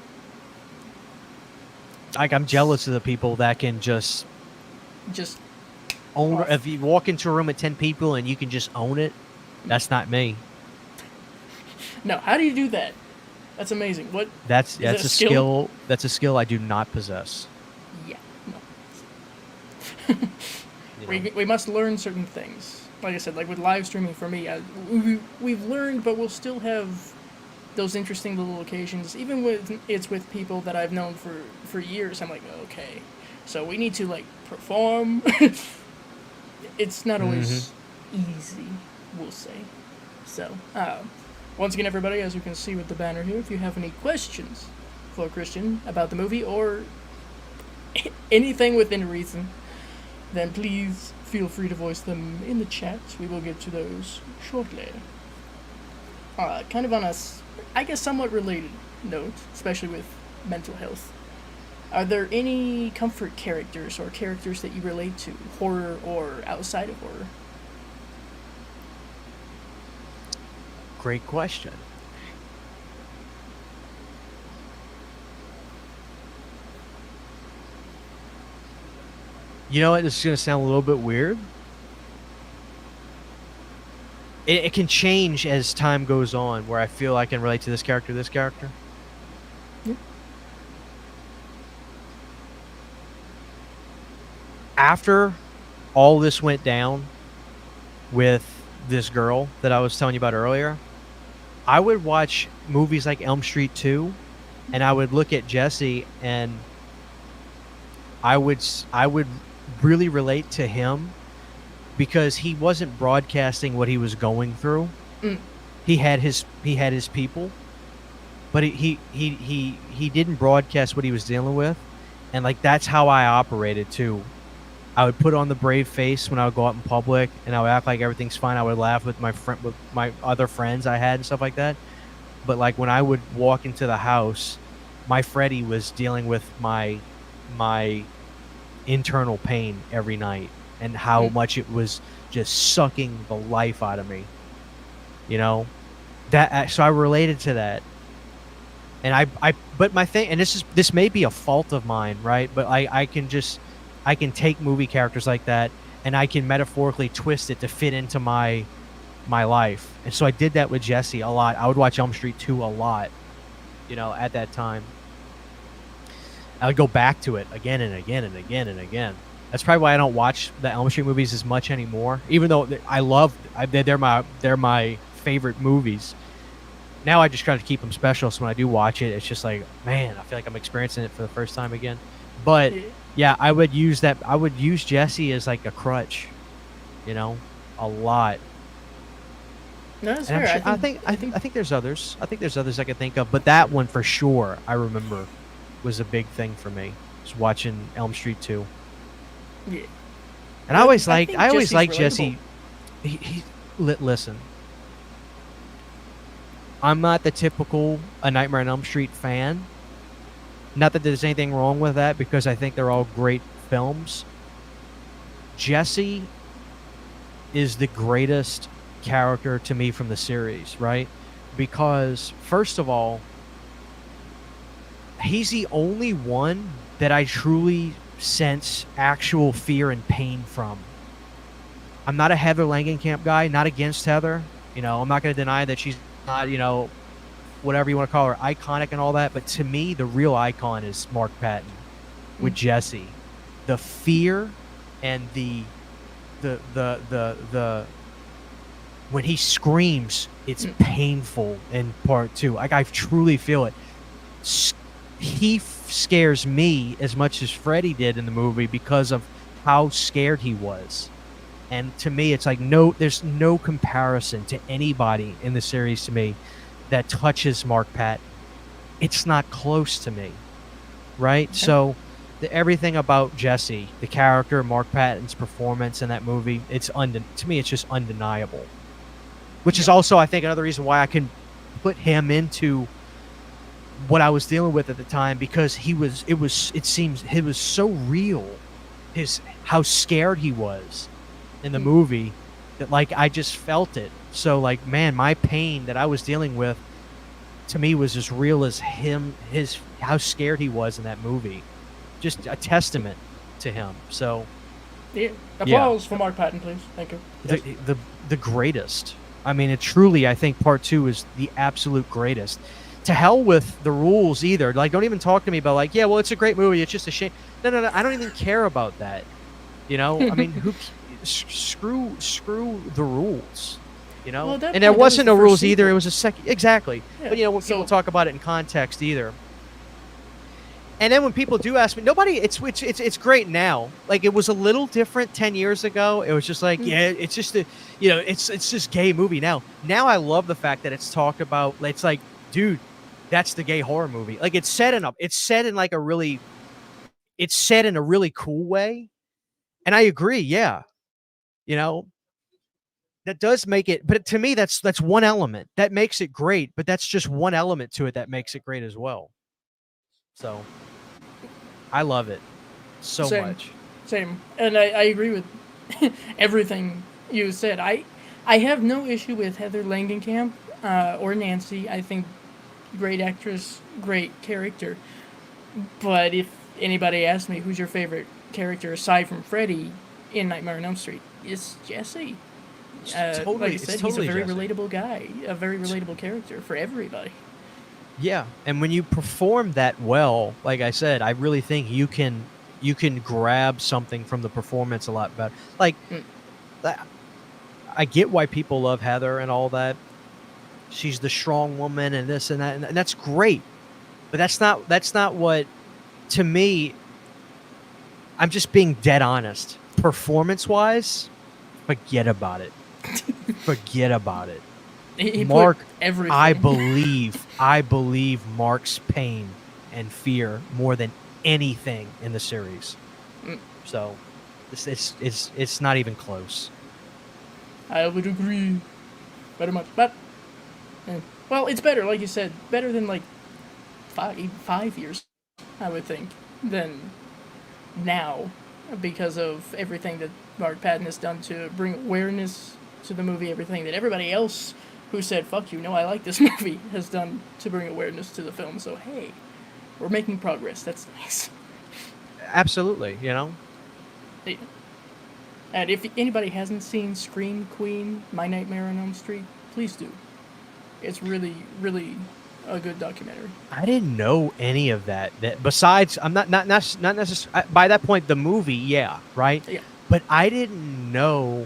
Like, I'm jealous of the people that can just own. If you walk into a room with 10 people and you can just own it, that's not me. No, how do you do that? That's amazing. What? That's a skill. That's a skill I do not possess. Yeah. No. We must learn certain things. Like I said, like with live streaming for me, we've learned, but we'll still have those interesting little occasions. Even with it's with people that I've known for years, I'm like, okay, so we need to like perform. It's not always easy, we'll say. So, once again, everybody, as you can see with the banner here, if you have any questions for Christian about the movie or anything within reason, then please feel free to voice them in the chat. We will get to those shortly. Kind of on a, I guess, somewhat related note, especially with mental health. Are there any comfort characters or characters that you relate to, horror or outside of horror? Great question. You know what? This is going to sound a little bit weird. It can change as time goes on, where I feel I can relate to this character, this character. Yeah. After all this went down with this girl that I was telling you about earlier, I would watch movies like Elm Street 2, and I would look at Jesse, and I would really relate to him because he wasn't broadcasting what he was going through. He had his people, but he didn't broadcast what he was dealing with, and like that's how I operated too. I would put on the brave face when I would go out in public, and I would act like everything's fine. I would laugh with my other friends I had and stuff like that. But like when I would walk into the house, my Freddy was dealing with my internal pain every night and how much it was just sucking the life out of me. You know, so I related to that. And but my thing, and this may be a fault of mine, right? But I can take movie characters like that and I can metaphorically twist it to fit into my life. And so I did that with Jesse a lot. I would watch Elm Street 2 a lot, at that time. I would go back to it again and again and again and again. That's probably why I don't watch the Elm Street movies as much anymore, even though they're my favorite movies. Now I just try to keep them special, so when I do watch it, it's just like, man, I feel like I'm experiencing it for the first time again. But yeah, I would use Jesse as like a crutch, a lot. No, that's And fair. I think there's others. I think there's others I could think of, but that one for sure I remember was a big thing for me. Was watching Elm Street 2. Yeah. And I always liked Jesse's Jesse. Listen, I'm not the typical A Nightmare on Elm Street fan. Not that there's anything wrong with that, because I think they're all great films. Jesse is the greatest character to me from the series, right? Because first of all, he's the only one that I truly sense actual fear and pain from. I'm not a Heather Langenkamp guy, not against Heather. I'm not going to deny that she's not, whatever you want to call her, iconic and all that. But to me, the real icon is Mark Patton with Jesse. The fear and the when he screams, it's painful in part 2. Like, I truly feel it. He scares me as much as Freddy did in the movie because of how scared he was. And to me, it's like, there's no comparison to anybody in the series to me that touches Mark Patton. It's not close to me, right? Okay. So everything about Jesse, the character, Mark Patton's performance in that movie, to me, it's just undeniable. Which is also, I think, another reason why I can put him into what I was dealing with at the time, because it was so real, how scared he was in the movie, that like I just felt it. So like, man, my pain that I was dealing with, to me, was as real as how scared he was in that movie. Just a testament to him. So yeah, applause for Mark Patton, please. Thank you. The greatest. I mean, I think part 2 is the absolute greatest. To hell with the rules either. Like, don't even talk to me about like, yeah, well, it's a great movie, it's just a shame. No, I don't even care about that. I mean, screw the rules. Well, and there wasn't no rules either. It was a second, exactly. Yeah. But when people talk about it in context either. And then when people do ask me, it's great now. Like, it was a little different 10 years ago. It was just like, yeah, it's just it's just gay movie now. Now I love the fact that it's talked about. It's like, dude, that's the gay horror movie. Like, it's set in a really cool way. And I agree. Yeah. That does make it, but to me, that's one element that makes it great, but that's just one element to it that makes it great as well. So I love it so much. Same. And I agree with everything you said. I have no issue with Heather Langenkamp or Nancy. I think great actress, great character. But if anybody asks me who's your favorite character aside from Freddy in Nightmare on Elm Street, it's Jesse. Like I said, he's a very relatable guy, a very relatable character for everybody. Yeah, and when you perform that well, like I said, I really think you can grab something from the performance a lot better. Like, I get why people love Heather and all that. She's the strong woman and this and that, and that's great. But that's not what, to me, I'm just being dead honest. Performance-wise, forget about it. Forget about it. Mark, I believe Mark's pain and fear more than anything in the series. So it's not even close. I would agree very much. But well, it's better, like you said, better than like 5 years, I would think, than now, because of everything that Mark Patton has done to bring awareness to the movie, everything that everybody else who said, fuck you, no, I like this movie, has done to bring awareness to the film. So, hey, we're making progress. That's nice. Absolutely, Yeah. And if anybody hasn't seen Scream Queen, My Nightmare on Elm Street, please do. It's really, really a good documentary. I didn't know any of that. That besides, I'm not necessarily by that point the movie, yeah, right. Yeah. But I didn't know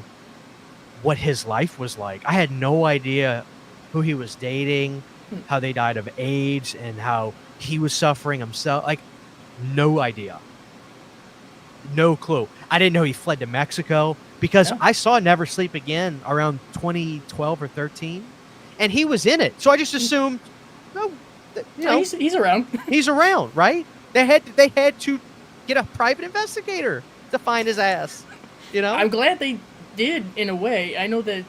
what his life was like. I had no idea who he was dating, how they died of AIDS, and how he was suffering himself. Like, no idea. No clue. I didn't know he fled to Mexico because Yeah. I saw Never Sleep Again around 2012 or 13, and he was in it. So I just assumed, no, you know, he's around. he's around, right? They had to get a private investigator to find his ass. You know, I'm glad they did, in a way. I know that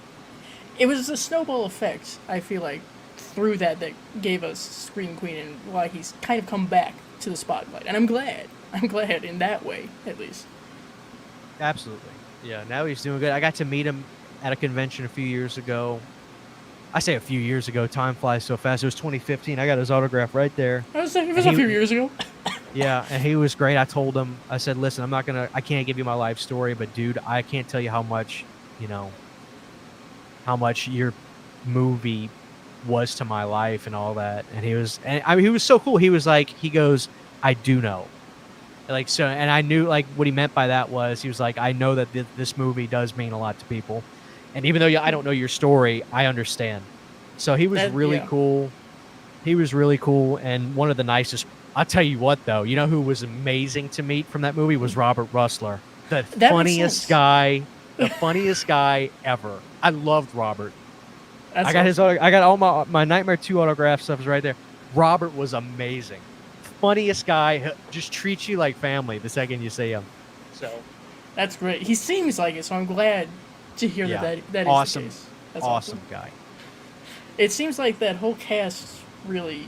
it was a snowball effect, I feel like, through that gave us Scream Queen and why he's kind of come back to the spotlight. And I'm glad. I'm glad in that way, at least. absolutely. Yeah, now he's doing good. I got to meet him at a convention a few years ago. I say a few years ago. Time flies so fast. It was 2015. I got his autograph right there. It was a few years ago. Yeah, and he was great. I told him, I said, listen, I can't give you my life story, but dude, I can't tell you how much your movie was to my life and all that. And he was so cool. He goes, I do know. Like, so, and I knew, like, what he meant by that was, he was like, I know that this movie does mean a lot to people. And even though I don't know your story, I understand. So he was really cool. He was really cool. And one of the nicest. I'll tell you what, though, you know who was amazing to meet from that movie was Robert Rustler. The funniest guy ever. I loved Robert. I got all my Nightmare 2 autograph stuff is right there. Robert was amazing. Funniest guy. He'll just treats you like family the second you see him. So that's great. He seems like it, so I'm glad to hear that is awesome. the case. That's awesome guy. It seems like that whole cast really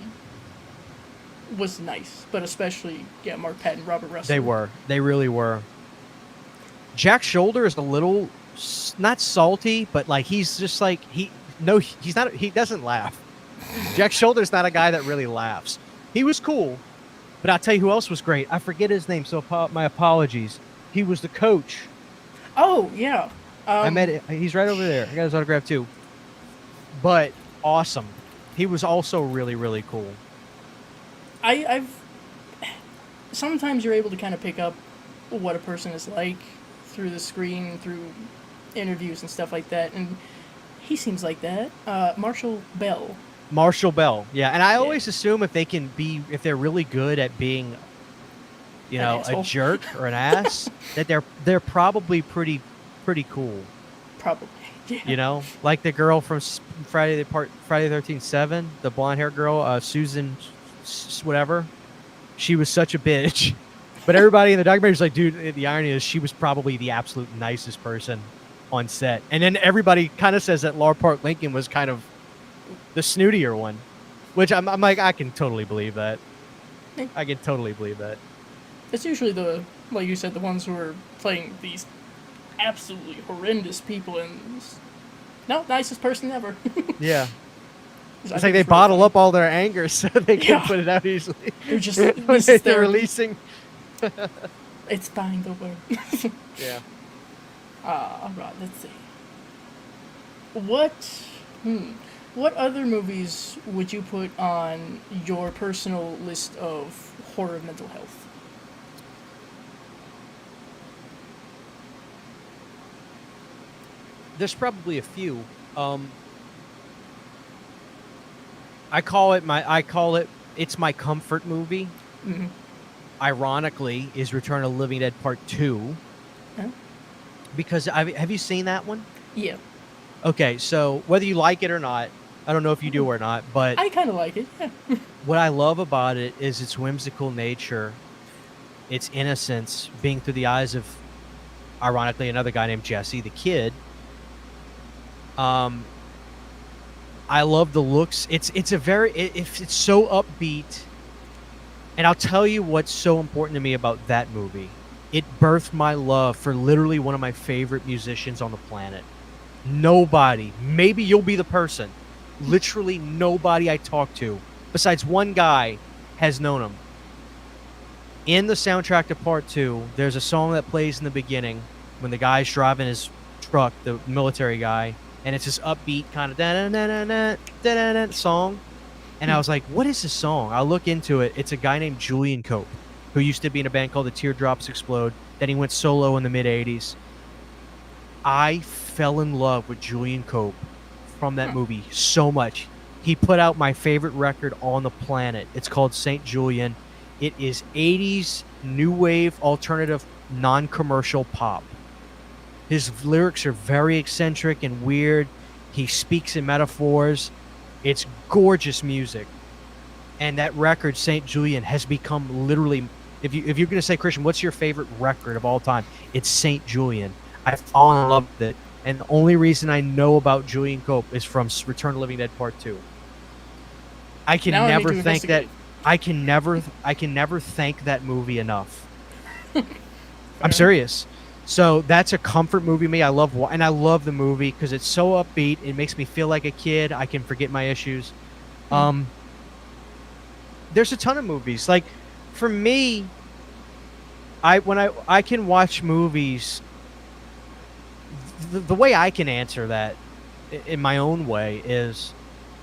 was nice, but especially Mark Patton, Robert Russell. They really were. Jack Shoulder is a little not salty, but like he's just like he's not. He doesn't laugh. Jack Shoulder's not a guy that really laughs. He was cool, but I'll tell you who else was great. I forget his name, so my apologies. He was the coach. Oh yeah, I met it. He's right over there. I got his autograph too. But awesome. He was also really, really cool. I've sometimes you're able to kind of pick up what a person is like through the screen, through interviews and stuff like that, and he seems like that. Marshall Bell, yeah. And I always assume if they're really good at being, a jerk or an ass, that they're probably pretty cool. Probably, yeah. Like the girl from Friday the 13th 7, the blonde hair girl, Susan, whatever. She was such a bitch, but everybody in the documentary is like, dude. The irony is, she was probably the absolute nicest person on set, and then everybody kind of says that Laura Park Lincoln was kind of the snootier one, which I'm like, I can totally believe that. I can totally believe that. It's usually like you said, the ones who are playing these absolutely horrendous people, and nicest person ever. Yeah. It's like they bottle up all their anger so they can put it out easily. They're just they're releasing. It's fine, don't worry. Yeah. All right, let's see. What other movies would you put on your personal list of horror mental health? There's probably a few. I call it it's my comfort movie. Mm-hmm. Ironically, is Return of the Living Dead Part 2. Huh? Because have you seen that one? Yeah. Okay, so whether you like it or not, I don't know if you do or not, but I kind of like it. Yeah. What I love about it is its whimsical nature, its innocence, being through the eyes of, ironically, another guy named Jesse, the kid. I love the looks. It's so upbeat. And I'll tell you what's so important to me about that movie. It birthed my love for literally one of my favorite musicians on the planet. Nobody, maybe you'll be the person, literally nobody I talk to, besides one guy, has known him. In the soundtrack to Part 2, there's a song that plays in the beginning when the guy's driving his truck, the military guy, and it's this upbeat kind of song. And I was like, what is this song? I'll look into it. It's a guy named Julian Cope, who used to be in a band called the Teardrops Explode. Then he went solo in the mid-'80s. I fell in love with Julian Cope from that movie so much. He put out my favorite record on the planet. It's called St. Julian. It is 80s new wave alternative non-commercial pop. His lyrics are very eccentric and weird. He speaks in metaphors. It's gorgeous music. And that record, St. Julian, has become literally, if you're going to say, Christian, what's your favorite record of all time? It's St. Julian. I've fallen in love with it. And the only reason I know about Julian Cope is from Return of the Living Dead Part 2. I can never thank that. I can never thank that movie enough. I'm serious. So that's a comfort movie to me. I love the movie because it's so upbeat. It makes me feel like a kid. I can forget my issues. There's a ton of movies. Like for me, I can watch movies. The way I can answer that in my own way is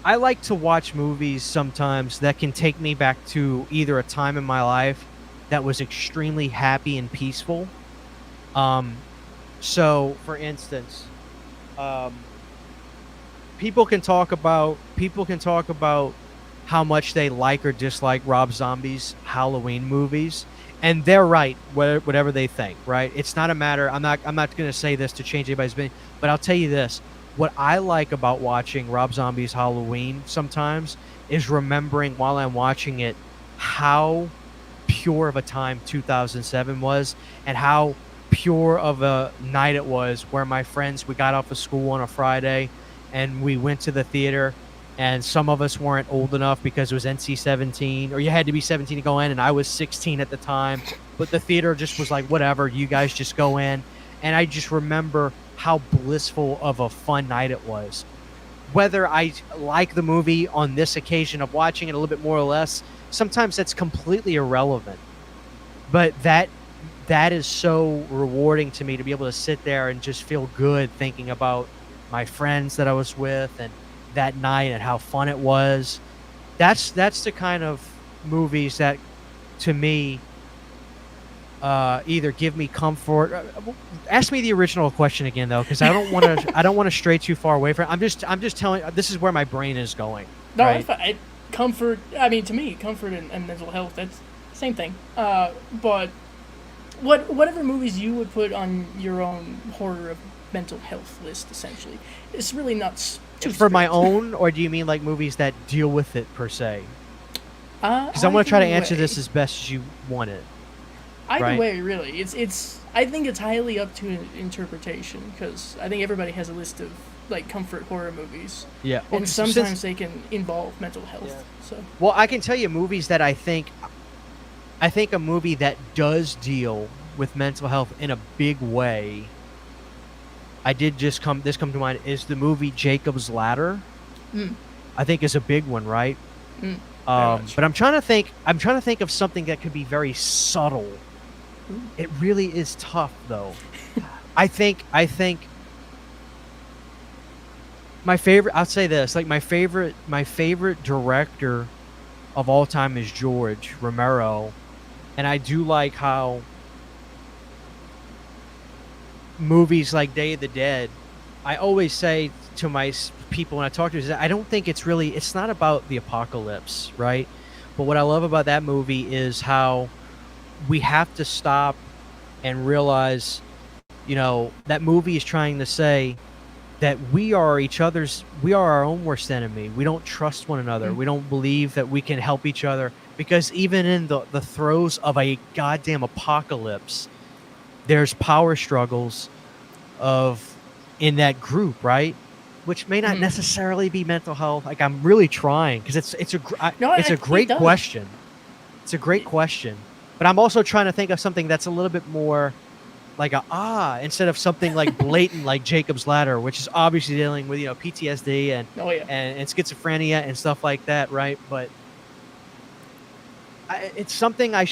I like to watch movies sometimes that can take me back to either a time in my life that was extremely happy and peaceful. So for instance, people can talk about how much they like or dislike Rob Zombie's Halloween movies, and they're right, whatever they think, right? It's not a matter. I'm not going to say this to change anybody's opinion, but I'll tell you this: what I like about watching Rob Zombie's Halloween sometimes is remembering while I'm watching it how pure of a time 2007 was, and how pure of a night it was where my friends, we got off of school on a Friday and we went to the theater, and some of us weren't old enough because it was NC-17, or you had to be 17 to go in, and I was 16 at the time, but the theater just was like, whatever, you guys just go in. And I just remember how blissful of a fun night it was. Whether I like the movie on this occasion of watching it a little bit more or less, sometimes that's completely irrelevant. But that is so rewarding to me to be able to sit there and just feel good thinking about my friends that I was with and that night and how fun it was. That's the kind of movies that, to me, either give me comfort. Ask me the original question again, though, because I don't want to stray too far away from it. I'm just telling. This is where my brain is going. No, right? it's fine. Comfort. I mean, to me, comfort and mental health. That's the same thing. But whatever movies you would put on your own horror of mental health list, essentially, it's really not too for my own, or do you mean like movies that deal with it per se? Because I want to try to answer this as best as you want it. Either way, really. It's. I think it's highly up to interpretation, because I think everybody has a list of like comfort horror movies. Yeah, and sometimes they can involve mental health. Yeah. So. Well, I can tell you movies that I think a movie that does deal with mental health in a big way. I did just come to mind is the movie Jacob's Ladder. I think is a big one, right? But I'm trying to think of something that could be very subtle. It really is tough, though. I think my favorite. I'll say this: like my favorite director of all time is George Romero, and I do like how movies like Day of the Dead. I always say to my people when I talk to them, I don't think it's not about the apocalypse, right? But what I love about that movie is how we have to stop and realize, that movie is trying to say that we are our own worst enemy. We don't trust one another. We don't believe that we can help each other, because even in the throes of a goddamn apocalypse, there's power struggles in that group, right? Which may not necessarily be mental health. Like, I'm really trying, because it's a great question. It's a great question, but I'm also trying to think of something that's a little bit more like instead of something like blatant like Jacob's Ladder, which is obviously dealing with PTSD and schizophrenia and stuff like that, right? But it's something I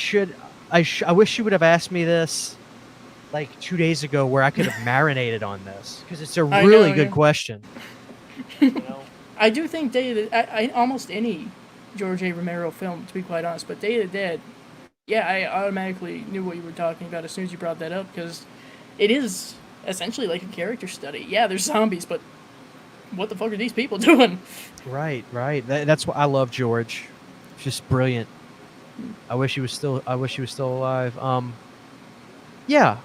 wish you would have asked me this like 2 days ago where I could have marinated on this because it's a I really know, good yeah. question. You know? I do think I almost any George A. Romero film, to be quite honest, but Day of the Dead, yeah, I automatically knew what you were talking about as soon as you brought that up because it is essentially like a character study. Yeah, there's zombies, but what the fuck are these people doing? Right. That's what I love George. Just brilliant. I wish he was still alive. Yeah,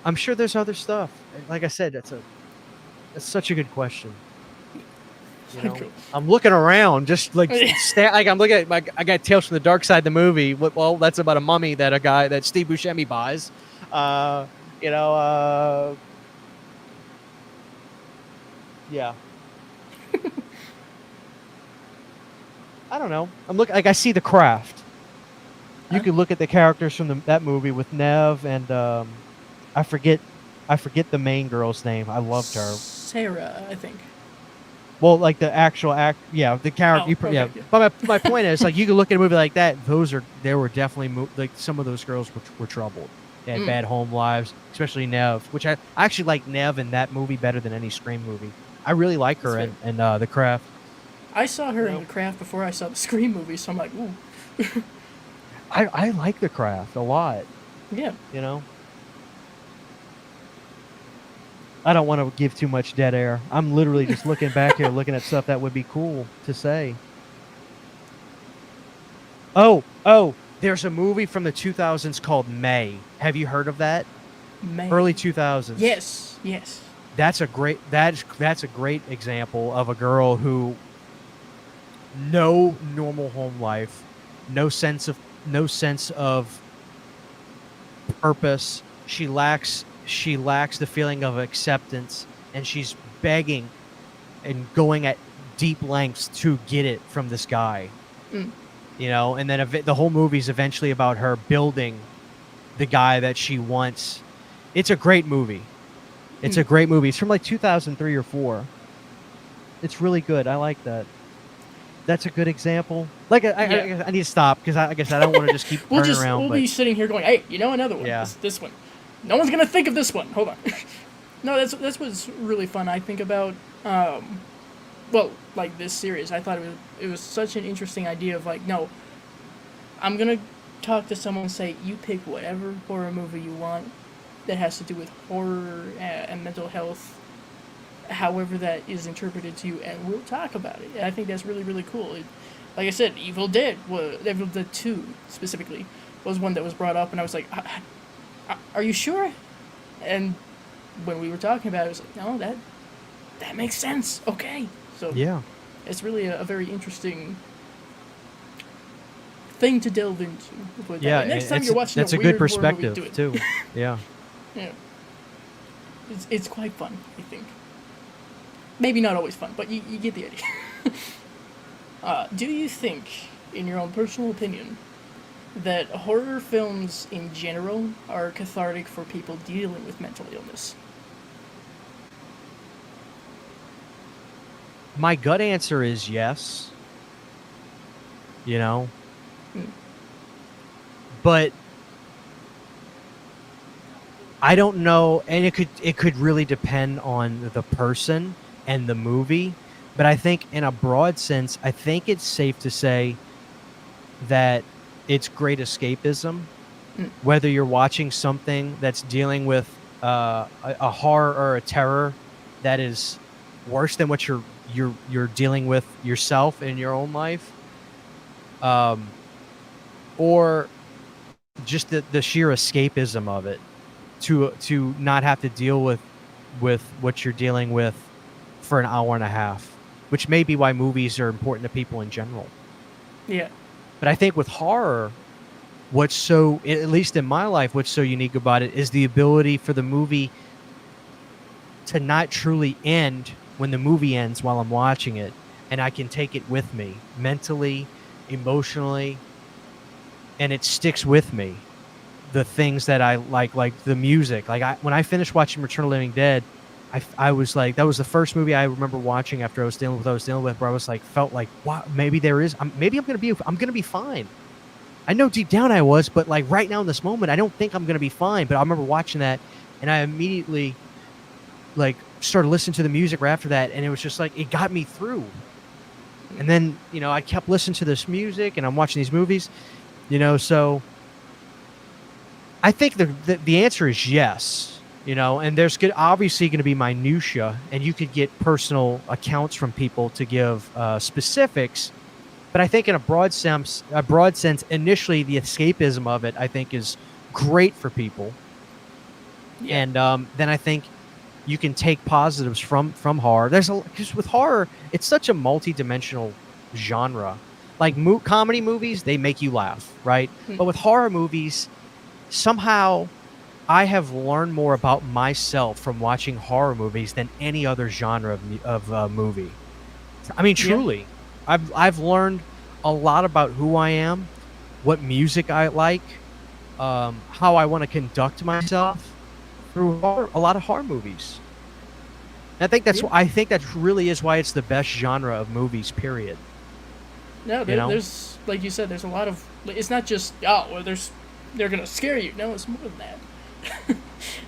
I'm sure there's other stuff. Like I said, that's such a good question. You know, I'm looking around, just like like I'm looking at I got Tales from the Dark Side, the movie. Well, that's about a mummy that Steve Buscemi buys. You know, yeah. I don't know. I'm looking like I see The Craft. You could look at the characters from that movie with Nev and I forget the main girl's name. I loved her. Sarah, I think. Well, like the actual yeah, the character. Oh, okay, yeah. But my point is, like, you can look at a movie like that. There were definitely like some of those girls were troubled. They had bad home lives, especially Nev, which I actually like Nev in that movie better than any Scream movie. I really like her in The Craft. I saw her in The Craft before I saw the Scream movie, so I'm like, ooh. I like The Craft a lot. Yeah. You know? I don't want to give too much dead air. I'm literally just looking back here, looking at stuff that would be cool to say. Oh, there's a movie from the 2000s called May. Have you heard of that? May. Early 2000s. Yes. That's a great example of a girl who no normal home life, no sense of purpose. She lacks the feeling of acceptance, and she's begging and going at deep lengths to get it from this guy. You know, and then the whole movie's eventually about her building the guy that she wants. It's a great movie. It's a great movie. It's from like 2003 or 4. It's really good. I like that. That's a good example. Like I need to stop because I guess I don't want to just keep turning around. We'll be sitting here going, hey, you know another one. Yeah. This one. No one's gonna think of this one. Hold on. No, that's what's really fun. I think about well, like this series. I thought it was such an interesting idea of like, no, I'm gonna talk to someone and say, you pick whatever horror movie you want that has to do with horror and mental health, however that is interpreted to you, and we'll talk about it. And I think that's really, really cool. Like I said, Evil Dead 2 specifically was one that was brought up, and I was like, are you sure? And when we were talking about it, I was like, no, that makes sense. Okay. So yeah, it's really a very interesting thing to delve into. Yeah, next time you're watching that's a good perspective too. Yeah. Yeah. It's quite fun, I think. Maybe not always fun, but you get the idea. Do you think, in your own personal opinion, that horror films in general are cathartic for people dealing with mental illness? My gut answer is yes. You know? But I don't know, and it could really depend on the person and the movie, but I think in a broad sense, I think it's safe to say that it's great escapism, whether you're watching something that's dealing with a horror or a terror that is worse than what you're dealing with yourself in your own life, or just the sheer escapism of it, to not have to deal with what you're dealing with for an hour and a half, which may be why movies are important to people in general. Yeah. But I think with horror, what's so, at least in my life, what's so unique about it is the ability for the movie to not truly end when the movie ends while I'm watching it, and I can take it with me mentally, emotionally, and it sticks with me. The things that I like the music. When I finished watching Return of the Living Dead, I was like, that was the first movie I remember watching after I was dealing with what I was dealing with, where I was like, felt like, wow, maybe I'm gonna be fine. I know deep down I was, but like right now in this moment, I don't think I'm gonna be fine. But I remember watching that, and I immediately like started listening to the music right after that, and it was just like it got me through. And then I kept listening to this music, and I'm watching these movies, so I think the answer is yes. And there's obviously going to be minutia, and you could get personal accounts from people to give specifics. But I think in a broad sense, initially the escapism of it, I think, is great for people. Yeah. And then I think you can take positives from horror. Because with horror, it's such a multi-dimensional genre. Like comedy movies, they make you laugh, right? But with horror movies, somehow I have learned more about myself from watching horror movies than any other genre of movie. I mean, truly, I've learned a lot about who I am, what music I like, how I want to conduct myself through a lot of horror movies. And I think that really is why it's the best genre of movies. Period. No, there's like you said, there's a lot of. It's not just they're gonna scare you. No, it's more than that.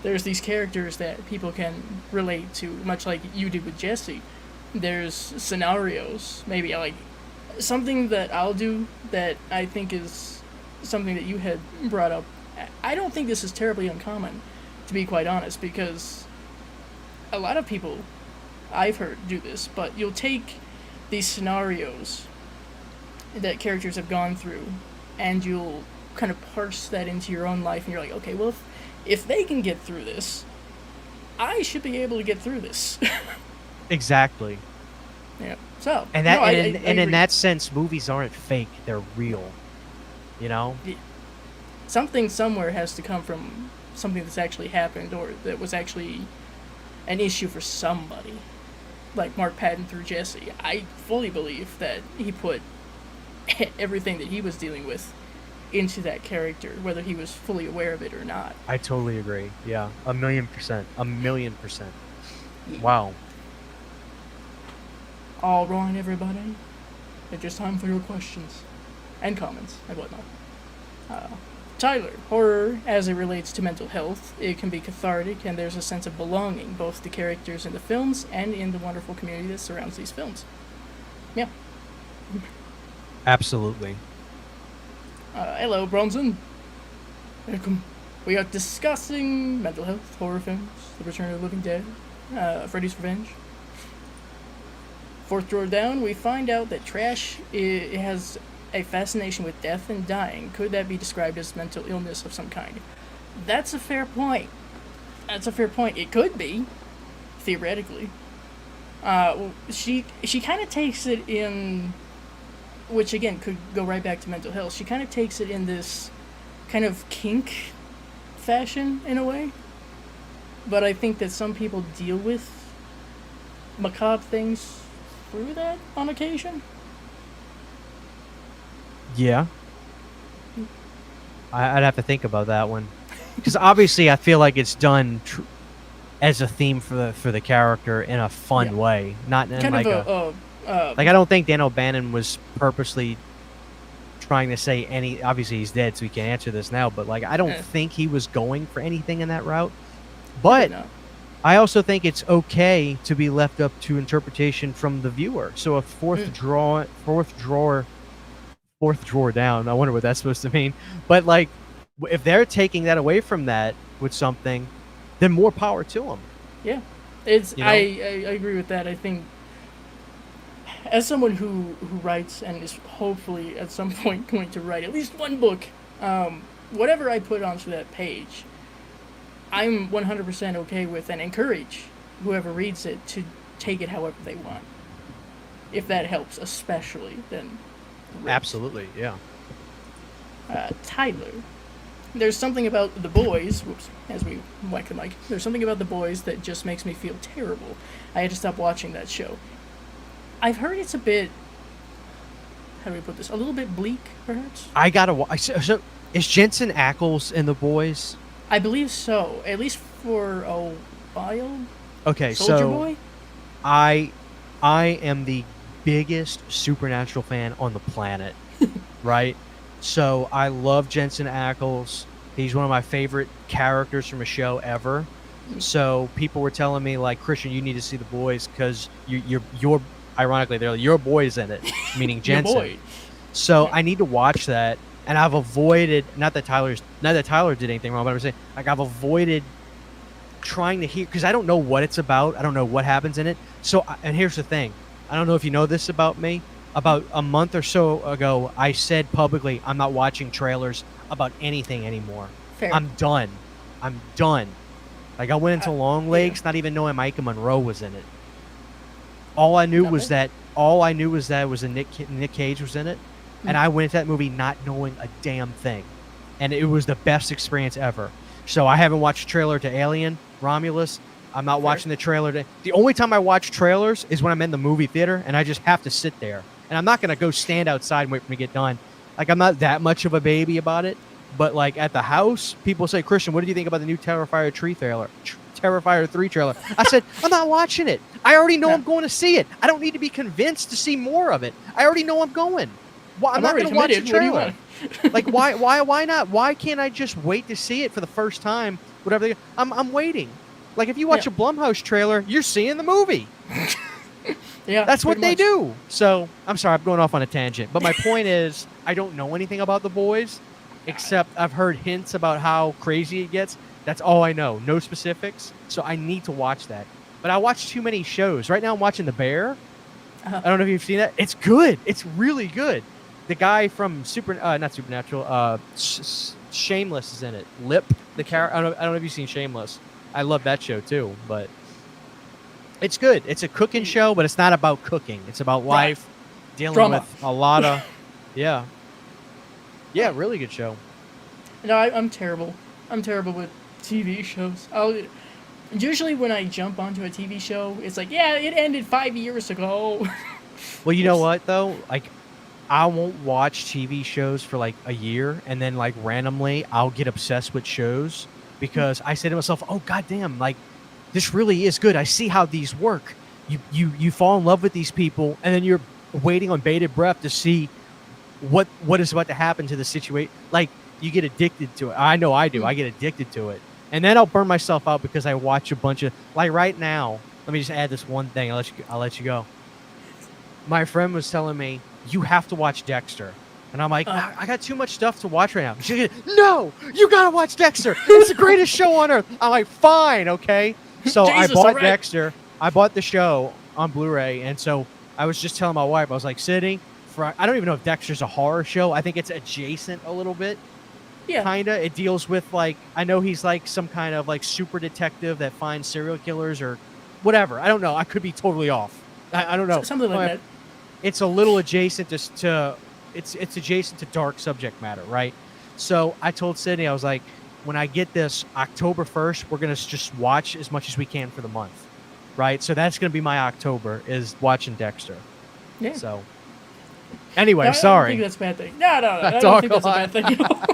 There's these characters that people can relate to, much like you did with Jesse. There's scenarios, maybe like something that I'll do that I think is something that you had brought up. I don't think this is terribly uncommon, to be quite honest, because a lot of people I've heard do this, but you'll take these scenarios that characters have gone through and you'll kind of parse that into your own life, and you're like, okay, well, if they can get through this, I should be able to get through this. Exactly. Yeah. So, and in that sense, movies aren't fake; they're real. Something somewhere has to come from something that's actually happened, or that was actually an issue for somebody. Like Mark Patton through Jesse. I fully believe that he put everything that he was dealing with into that character, whether he was fully aware of it or not. I totally agree. Yeah, 1,000,000%. 1,000,000%. Wow. All right, everybody. It's just time for your questions and comments and whatnot. Tyler, horror, as it relates to mental health, it can be cathartic, and there's a sense of belonging, both to characters in the films and in the wonderful community that surrounds these films. Yeah. Absolutely. Hello, Bronson. Welcome. We are discussing mental health, horror films, The Return of the Living Dead, Freddy's Revenge. Fourth drawer down, we find out that Trash it has a fascination with death and dying. Could that be described as mental illness of some kind? That's a fair point. It could be, theoretically. She kind of takes it in, which again could go right back to mental health. She kind of takes it in this kind of kink fashion in a way. But I think that some people deal with macabre things through that on occasion. Yeah. I'd have to think about that one, because obviously I feel like it's done as a theme for the character in a fun way, not in kind like like I don't think Dan O'Bannon was purposely trying to say any. Obviously he's dead, so he can't answer this now. But like I don't think he was going for anything in that route. But I also think it's okay to be left up to interpretation from the viewer. So a fourth drawer down. I wonder what that's supposed to mean. But like, if they're taking that away from that with something, then more power to them. Yeah, it's I agree with that. I think as someone who writes and is hopefully at some point going to write at least one book, whatever I put onto that page, I'm 100% okay with and encourage whoever reads it to take it however they want. If that helps, especially, then great. Absolutely, yeah. Tyler, there's something about The Boys, whoops, as we whack the mic, there's something about The Boys that just makes me feel terrible. I had to stop watching that show. I've heard it's a bit, how do we put this, a little bit bleak, perhaps? I gotta watch. So, is Jensen Ackles in The Boys? I believe so, at least for a while. Okay, Soldier Boy? I am the biggest Supernatural fan on the planet, right? So I love Jensen Ackles. He's one of my favorite characters from a show ever. So people were telling me like, Christian, you need to see The Boys because you're ironically they're like, your boy's in it, meaning Your Jensen. boy. So Yeah. I need to watch that, and I've avoided not that Tyler did anything wrong, but I'm saying like I've avoided trying to hear because I don't know what it's about. I don't know what happens in it. So and here's the thing, I don't know if you know this about me. About a month or so ago, I said publicly I'm not watching trailers about anything anymore. Fair. I'm done. I'm done. Like I went into Long Lakes, not even knowing Micah Monroe was in it. All I knew was that Nick Cage was in it, and I went to that movie not knowing a damn thing, and it was the best experience ever. So I haven't watched the trailer to Alien, Romulus. I'm not watching the trailer to. The only time I watch trailers is when I'm in the movie theater, and I just have to sit there, and I'm not gonna go stand outside and wait for me to get done. Like I'm not that much of a baby about it, but like at the house, people say, Christian, what did you think about the new Terrifier 3 trailer? Terrifier 3 trailer. I said, I'm not watching it. I already know I'm going to see it. I don't need to be convinced to see more of it. I already know I'm going. I'm not going to watch the trailer. Like, why not? Why can't I just wait to see it for the first time? Whatever. I'm waiting. Like, if you watch a Blumhouse trailer, you're seeing the movie. Yeah, that's what they do. So, I'm sorry, I'm going off on a tangent. But my point is, I don't know anything about The Boys, except I've heard hints about how crazy it gets. That's all I know. No specifics. So I need to watch that. But I watch too many shows. Right now I'm watching The Bear. I don't know if you've seen that. It's good. It's really good. The guy from not Supernatural, Shameless is in it. Lip, the character. I don't know if you've seen Shameless. I love that show too, but it's good. It's a cooking show, but it's not about cooking. It's about life, dealing with a lot of yeah, really good show. No, I'm terrible. I'm terrible with TV shows. Usually when I jump onto a TV show, it's like, yeah, it ended 5 years ago. Well, you know what though? Like, I won't watch TV shows for like a year, and then like randomly I'll get obsessed with shows because I say to myself, "Oh goddamn! Like, this really is good. I see how these work." You fall in love with these people, and then you're waiting on bated breath to see what is about to happen to the situation. Like, you get addicted to it. I know I do. I get addicted to it. And then I'll burn myself out because I watch a bunch of, like right now, let me just add this one thing. I'll let you go. My friend was telling me, you have to watch Dexter. And I'm like, I got too much stuff to watch right now. She's like, no, you got to watch Dexter. It's the greatest show on earth. I'm like, fine, okay. So I bought Dexter. I bought the show on Blu-ray. And so I was just telling my wife, I was like, I don't even know if Dexter's a horror show. I think it's adjacent a little bit. Yeah. Kinda. It deals with like, I know he's like some kind of like super detective that finds serial killers or whatever. I don't know. I could be totally off. I don't know. Something like that. It's a little adjacent to it's adjacent to dark subject matter, right? So I told Sydney, I was like, when I get this October 1st, we're gonna just watch as much as we can for the month, right? So that's gonna be my October is watching Dexter. Yeah. So anyway, sorry. I don't think that's a bad thing. No, I don't think that's a bad thing at all.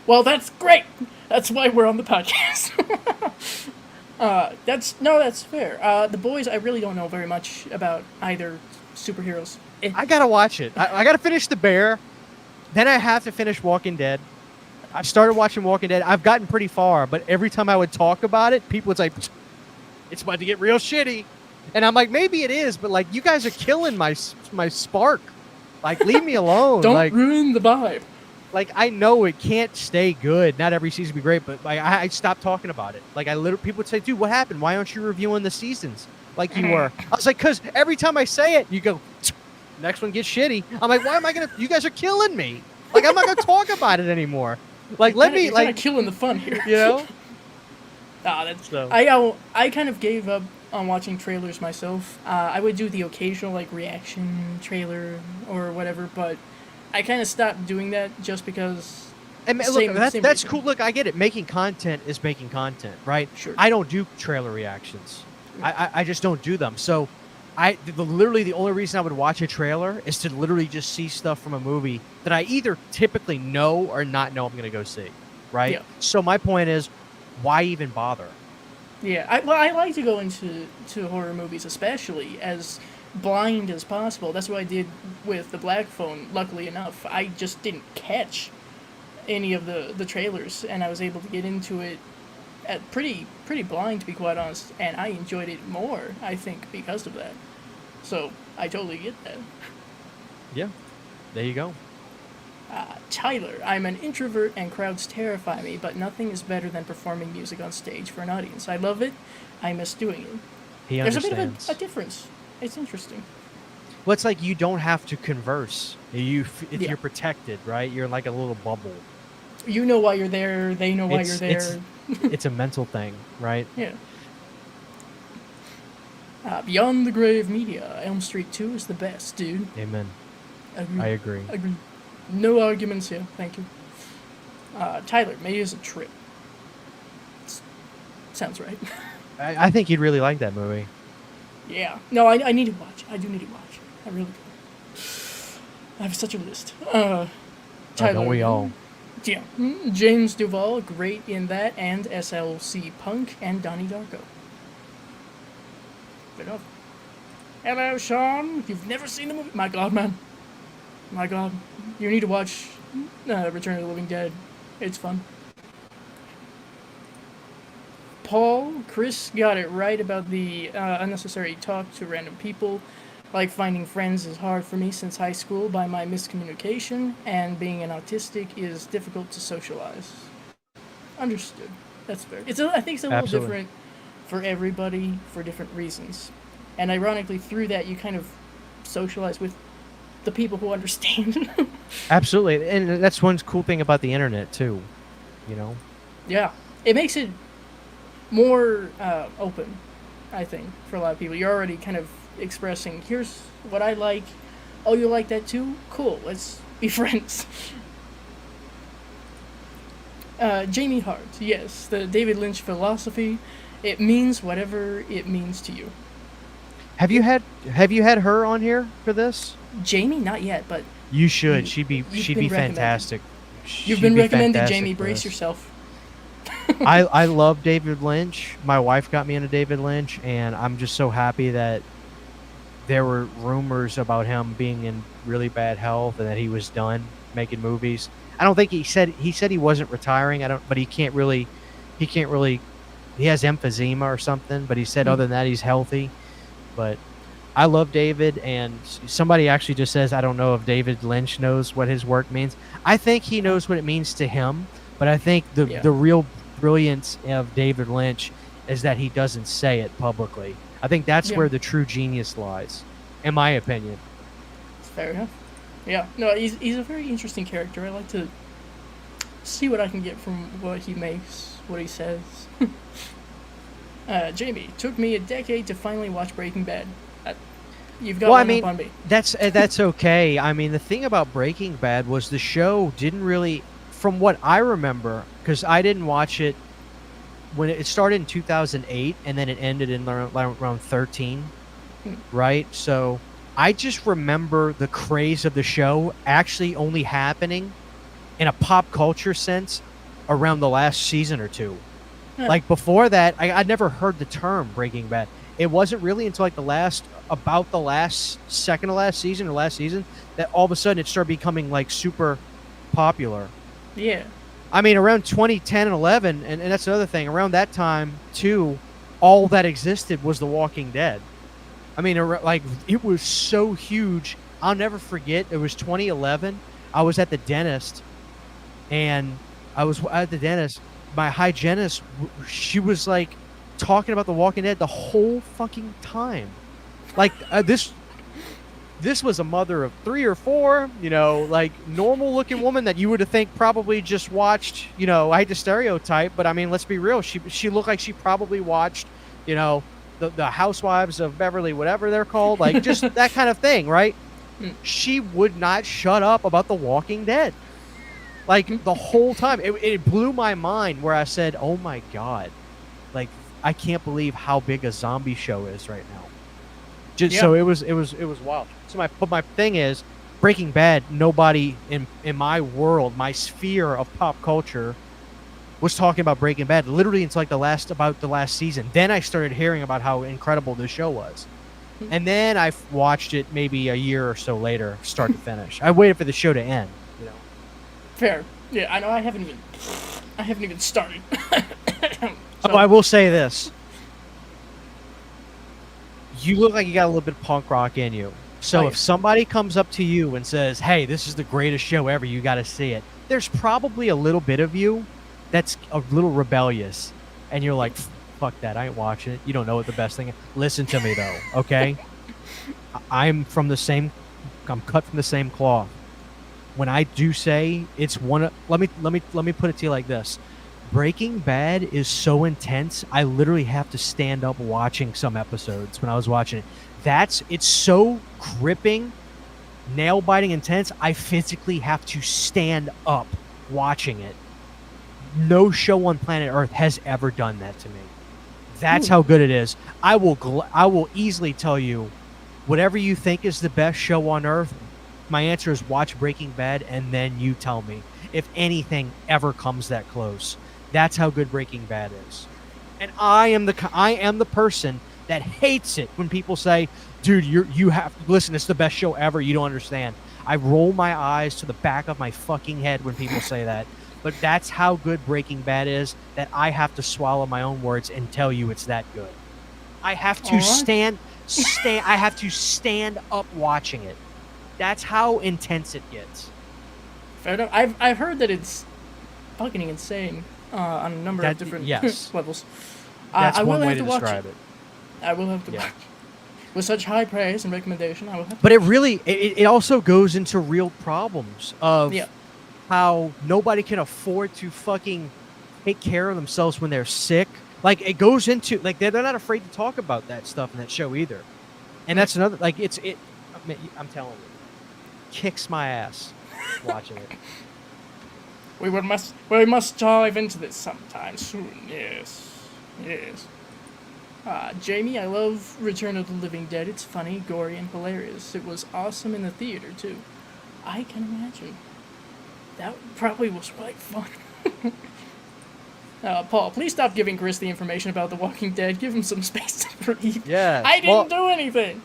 Well, that's great. That's why we're on the podcast. That's fair. The Boys, I really don't know very much about either superheroes. I gotta watch it. I gotta finish The Bear. Then I have to finish Walking Dead. I've started watching Walking Dead. I've gotten pretty far, but every time I would talk about it, people would say, it's about to get real shitty. And I'm like, maybe it is, but like, you guys are killing my spark. Like, leave me alone. Don't ruin the vibe. Like, I know it can't stay good. Not every season be great, but like, I stopped talking about it. Like, people would say, dude, what happened? Why aren't you reviewing the seasons like you were? I was like, because every time I say it, you go, next one gets shitty. I'm like, why am I you guys are killing me. Like, I'm not going to talk about it anymore. Like, you're kind of killing the fun here. You know? I kind of gave up on watching trailers myself. I would do the occasional like reaction trailer or whatever, but I kind of stopped doing that just because. And look, that's cool. Look, I get it. Making content is making content, right? Sure. I don't do trailer reactions. I just don't do them. So, literally the only reason I would watch a trailer is to literally just see stuff from a movie that I either typically know or not know I'm going to go see, right? Yeah. So my point is, why even bother? Yeah, I like to go into horror movies, especially as blind as possible. That's what I did with The Black Phone. Luckily enough, I just didn't catch any of the trailers, and I was able to get into it pretty blind, to be quite honest, and I enjoyed it more, I think, because of that. So I totally get that. Yeah, there you go. Tyler, I'm an introvert and crowds terrify me, but nothing is better than performing music on stage for an audience. I love it. I miss doing it. He There's understands. a bit of a difference. It's interesting. Well, it's like you don't have to converse. If Yeah. you're protected, right? You're like a little bubble. You know why you're there. They know why you're there. It's a mental thing, right? Yeah. Beyond the Grave Media, Elm Street 2 is the best, dude. Amen. Agree. I agree. Agree. No arguments here. Thank you. Tyler, May is a trip. Sounds right. I think you'd really like that movie. Yeah. No, I need to watch. I do need to watch. I really do. I have such a list. Tyler. Don't we all? Yeah. James Duvall, great in that, and SLC Punk, and Donnie Darko. Good enough. Hello, Sean. You've never seen the movie? My God, man. My God. You need to watch Return of the Living Dead. It's fun. Paul, Chris got it right about the unnecessary talk to random people. Like finding friends is hard for me since high school by my miscommunication, and being an autistic is difficult to socialize. Understood. That's fair. I think it's a little Absolutely. different for everybody for different reasons. And ironically, through that, you kind of socialize with the people who understand. Absolutely. And that's one cool thing about the internet, too. You know? Yeah. It makes it more open, I think, for a lot of people. You're already kind of expressing, here's what I like. Oh, you like that too? Cool. Let's be friends. Jamie Hart. Yes, the David Lynch philosophy. It means whatever it means to you. Have you had her on here for this? Jamie, not yet, but You should. You've She'd be been fantastic. you've She'd been be recommended. fantastic Jamie, for brace this. yourself. I love David Lynch. My wife got me into David Lynch, and I'm just so happy that there were rumors about him being in really bad health and that he was done making movies. I don't think he said he wasn't retiring. But he can't really he has emphysema or something, but he said other than that he's healthy. But I love David, and somebody actually just says, I don't know if David Lynch knows what his work means. I think he knows what it means to him, but I think the real brilliance of David Lynch is that he doesn't say it publicly. I think that's where the true genius lies, in my opinion. Fair enough. Yeah. No, he's a very interesting character. I like to see what I can get from what he makes, what he says. Jamie, took me a decade to finally watch Breaking Bad. You've got one up on me. That's okay. I mean, the thing about Breaking Bad was the show didn't really, from what I remember, because I didn't watch it when it started in 2008 and then it ended in around 13, right? So I just remember the craze of the show actually only happening in a pop culture sense around the last season or two. Like before that, I'd never heard the term Breaking Bad. It wasn't really until like the last second to last season or last season that all of a sudden it started becoming like super popular. Yeah. I mean, around 2010 and 11, and that's another thing. Around that time, too, all that existed was The Walking Dead. I mean, like, it was so huge. I'll never forget. It was 2011. I was at the dentist, and my hygienist, she was, like, talking about The Walking Dead the whole fucking time. Like, this was a mother of 3 or 4, like normal looking woman that you would have think probably just watched, I hate to stereotype, but I mean, let's be real. She looked like she probably watched, the Housewives of Beverly, whatever they're called, like just that kind of thing, right? She would not shut up about The Walking Dead. Like the whole time. It blew my mind where I said, oh my God, like I can't believe how big a zombie show is right now. So it was wild. So my thing is, Breaking Bad, nobody in my world, my sphere of pop culture, was talking about Breaking Bad literally until like the last season. Then I started hearing about how incredible the show was, and then I watched it maybe a year or so later, start to finish. I waited for the show to end. Fair. Yeah, I know. I haven't even started. So, Oh, I will say this. You look like you got a little bit of punk rock in you. So Oh, if yeah. somebody comes up to you and says, "Hey, this is the greatest show ever. You got to see it." There's probably a little bit of you that's a little rebellious, and you're like, "Fuck that! I ain't watching it. You don't know what the best thing is." Listen to me though, okay? I'm from the same. I'm cut from the same cloth. When I do say it's one of, let me put it to you like this. Breaking Bad is so intense. I literally have to stand up watching some episodes when I was watching it. It's so gripping, nail biting intense. I physically have to stand up watching it. No show on planet Earth has ever done that to me. That's how good it is. I will easily tell you whatever you think is the best show on earth. My answer is watch Breaking Bad, and then you tell me if anything ever comes that close. That's how good Breaking Bad is. And I am the person that hates it when people say, "Dude, you have to listen. It's the best show ever. You don't understand." I roll my eyes to the back of my fucking head when people say that. But that's how good Breaking Bad is, that I have to swallow my own words and tell you it's that good. I have to I have to stand up watching it. That's how intense it gets. Fair enough. I've heard that it's fucking insane on a number of different levels. That's I will one way have to to watch describe it. I will have to watch. With such high praise and recommendation, I will have to. But it really, it also goes into real problems of how nobody can afford to fucking take care of themselves when they're sick. Like, it goes into, like, they're not afraid to talk about that stuff in that show either. And that's another, like, I'm telling you, kicks my ass watching it. We must dive into this sometime soon. Yes. Jamie, I love Return of the Living Dead. It's funny, gory, and hilarious. It was awesome in the theater too. I can imagine. That probably was quite fun. Paul, please stop giving Chris the information about The Walking Dead. Give him some space to breathe. Yeah. I didn't do anything.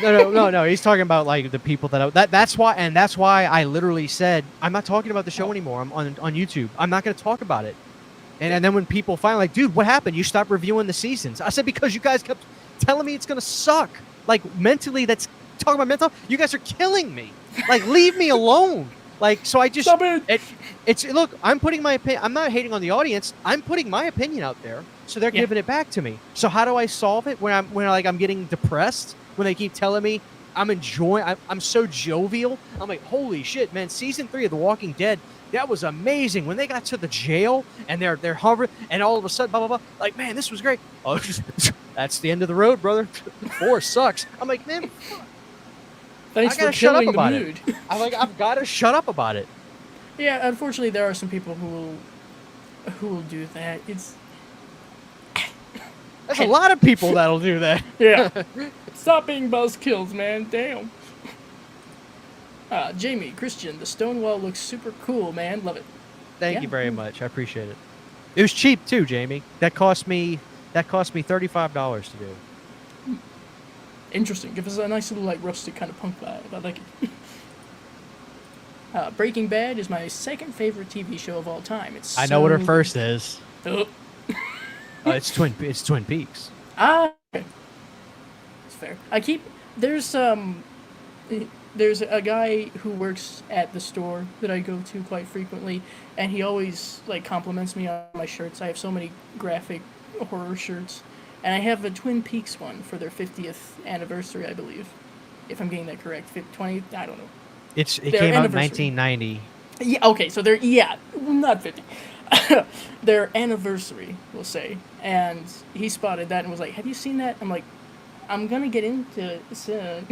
No. He's talking about, like, the people that's why I literally said I'm not talking about the show anymore. I'm on YouTube. I'm not going to talk about it. And then when people finally like, "Dude, what happened? You stopped reviewing the seasons." I said, "Because you guys kept telling me it's going to suck. Like, mentally, that's talking about mental. You guys are killing me. Like, leave me alone." Like, so I just Stop it. It's look, I'm putting my opinion. I'm not hating on the audience. I'm putting my opinion out there, so they're giving it back to me. So how do I solve it when I'm getting depressed when they keep telling me I'm enjoying? I'm so jovial. I'm like, holy shit, man! Season 3 of The Walking Dead, that was amazing. When they got to the jail and they're hovering, and all of a sudden, blah blah blah. Like, man, this was great. Oh, that's the end of the road, brother. 4 sucks. I'm like, man. Thanks I gotta for shut up killing the about mood. it. I've got to shut up about it. Yeah, unfortunately, there are some people who will do that. There's a lot of people that'll do that. Yeah. Stop being buzzkills, man. Damn. Jamie, Christian, the stone wall looks super cool, man. Love it. Thank you very much. I appreciate it. It was cheap too, Jamie. That cost me $35 to do. Interesting. Give us a nice little, like, rustic kind of punk vibe. I like it. Breaking Bad is my second favorite TV show of all time. I know what her first is. Oh. It's Twin Peaks. Okay. It's fair. There's a guy who works at the store that I go to quite frequently, and he always, like, compliments me on my shirts. I have so many graphic horror shirts, and I have a Twin Peaks one for their 50th anniversary, I believe, if I'm getting that correct. 20, I don't know. It came out in 1990. Yeah, okay, so not 50. Their anniversary, we'll say. And he spotted that and was like, "Have you seen that?" I'm like, "I'm gonna get into it soon."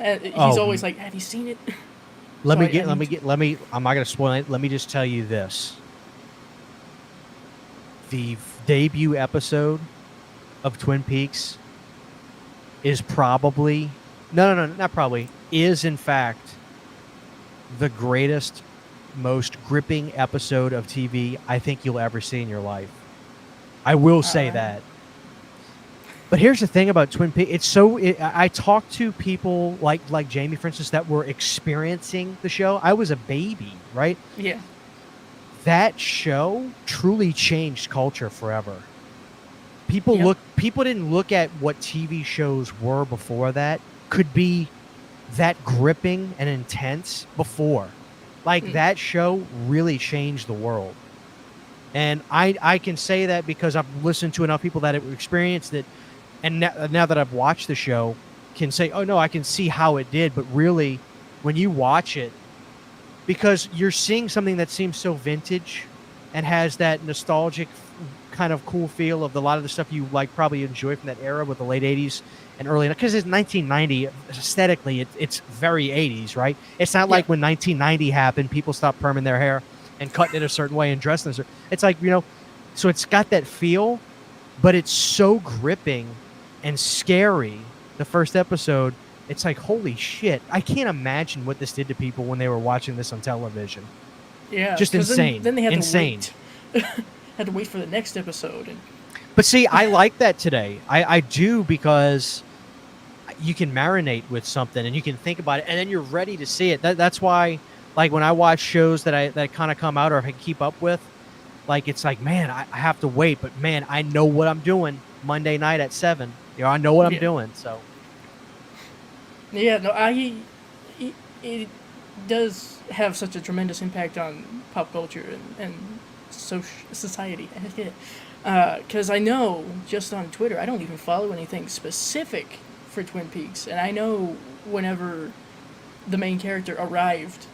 And he's always like, "Have you seen it?" I'm not gonna spoil it. Let me just tell you this. The debut episode of Twin Peaks is probably not probably, is in fact the greatest, most gripping episode of TV I think you'll ever see in your life. I will say that. But here's the thing about Twin Peaks. I talked to people like Jamie, for instance, that were experiencing the show. I was a baby, right? Yeah. That show truly changed culture forever. People Yep. people didn't look at what TV shows were before that could be that gripping and intense before. Like Mm. that show really changed the world. And I can say that because I've listened to enough people that have experienced it, and now that I've watched the show, can say, oh no, I can see how it did. But really, when you watch it, because you're seeing something that seems so vintage and has that nostalgic kind of cool feel of a lot of the stuff you like probably enjoy from that era with the late 80s and early, because it's 1990 aesthetically, it's very 80s, right? It's not like when 1990 happened, people stopped perming their hair and cutting it a certain way and dressing it. It's like, so it's got that feel, but it's so gripping and scary. The first episode, it's like, holy shit, I can't imagine what this did to people when they were watching this on television. Yeah, Just insane. Then they had insane. to wait. Had to wait for the next episode. But see, I like that today. I do, because you can marinate with something and you can think about it, and then you're ready to see it. That's why, like, when I watch shows that kind of come out or I keep up with, like, it's like, man, I have to wait, but man, I know what I'm doing Monday night at 7. I know what I'm doing. So yeah, no, it does have such a tremendous impact on pop culture and society. Because I know, just on Twitter, I don't even follow anything specific for Twin Peaks, and I know whenever the main character arrived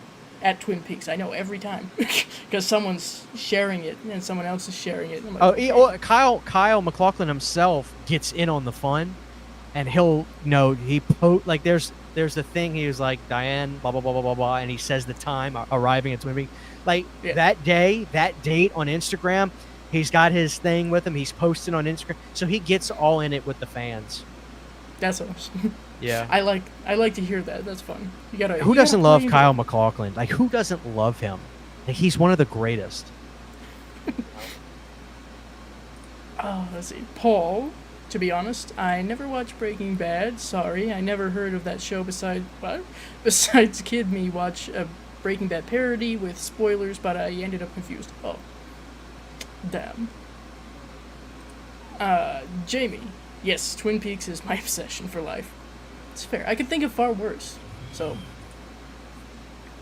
at Twin Peaks, I know every time, because someone's sharing it and someone else is sharing it. And I'm like, Kyle MacLachlan himself gets in on the fun, and he'll like there's the thing, he was like, Diane blah blah blah blah blah blah, and he says the time arriving at Twin Peaks, like that day, that date on Instagram. He's got his thing with him. He's posting on Instagram, so he gets all in it with the fans. That's awesome. Yeah, I like to hear that. That's fun. Who doesn't love Kyle MacLachlan? Like, who doesn't love him? Like, he's one of the greatest. Oh, let's see. Paul, to be honest, I never watched Breaking Bad. Sorry, I never heard of that show besides Kid Me watch a Breaking Bad parody with spoilers, but I ended up confused. Oh. Damn. Jamie. Yes, Twin Peaks is my obsession for life. It's fair. I could think of far worse. So,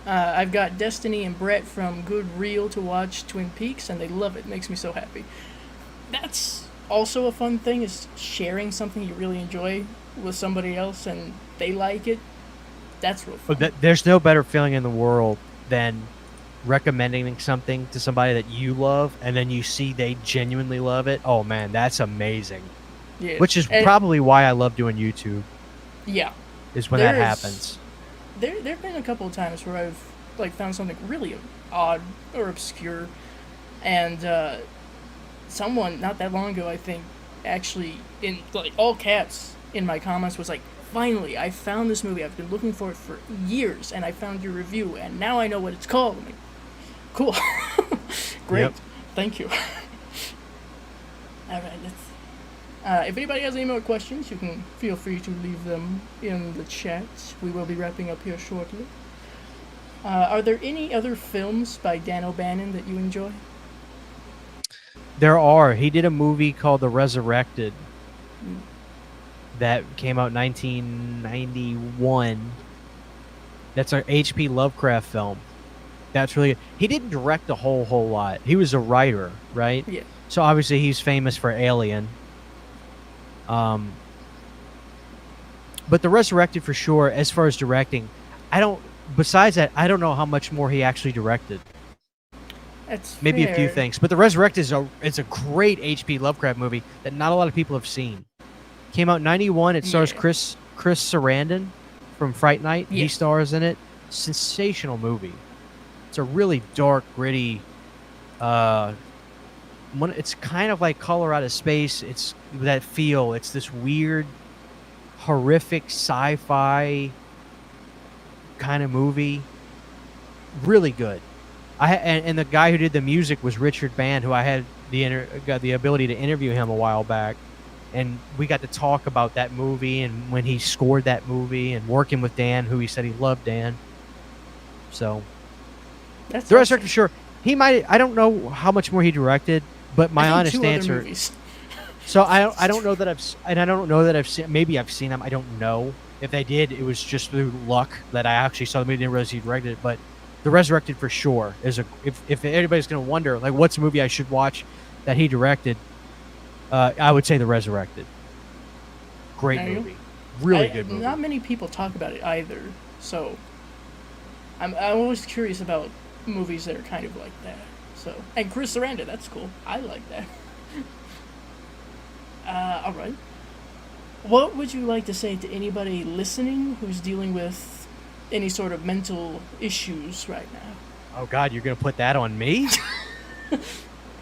I've got Destiny and Brett from Good Reel to watch Twin Peaks, and they love it. Makes me so happy. That's also a fun thing, is sharing something you really enjoy with somebody else, and they like it. That's real fun. There's no better feeling in the world than recommending something to somebody that you love, and then you see they genuinely love it. Oh man, that's amazing. Yeah. Which is probably why I love doing YouTube. Yeah. Is when that happens. There've been a couple of times where I've found something really odd or obscure, and someone not that long ago, I think, actually in all caps in my comments was like, finally, I found this movie. I've been looking for it for years, and I found your review, and now I know what it's called. I'm like, cool. Great. Yep. Thank you. All right, if anybody has any more questions, you can feel free to leave them in the chat. We will be wrapping up here shortly. Are there any other films by Dan O'Bannon that you enjoy? There are. He did a movie called The Resurrected that came out in 1991. That's an H.P. Lovecraft film. That's really good. He didn't direct a whole lot. He was a writer, right? Yeah. So obviously he's famous for Alien. But The Resurrected for sure. As far as directing, besides that, I don't know how much more he actually directed. That's maybe fair. a few things. But The Resurrected is a great H.P. Lovecraft movie that not a lot of people have seen. Came out in 91. It stars Chris Sarandon from Fright Night. Yeah. He stars in it. Sensational movie. It's a really dark, gritty. It's kind of like Color Out of Space. It's that feel. It's this weird, horrific sci-fi kind of movie. Really good. And the guy who did the music was Richard Band, who I had got the ability to interview him a while back, and we got to talk about that movie and when he scored that movie and working with Dan, who he said he loved Dan. So, That's The Resurrected, sure. He might. I don't know how much more he directed, but my honest answer. So I don't know that and I don't know that I've seen. Maybe I've seen them. I don't know if they did. It was just through luck that I actually saw the movie. Didn't realize he directed it, but The Resurrected for sure is a. If anybody's gonna wonder like what's a movie I should watch that he directed, I would say The Resurrected. Great movie, really good movie. Not many people talk about it either, so I'm always curious about movies that are kind of like that. So, and Chris Sarandon, that's cool. I like that. All right. What would you like to say to anybody listening who's dealing with any sort of mental issues right now? Oh God, you're gonna put that on me?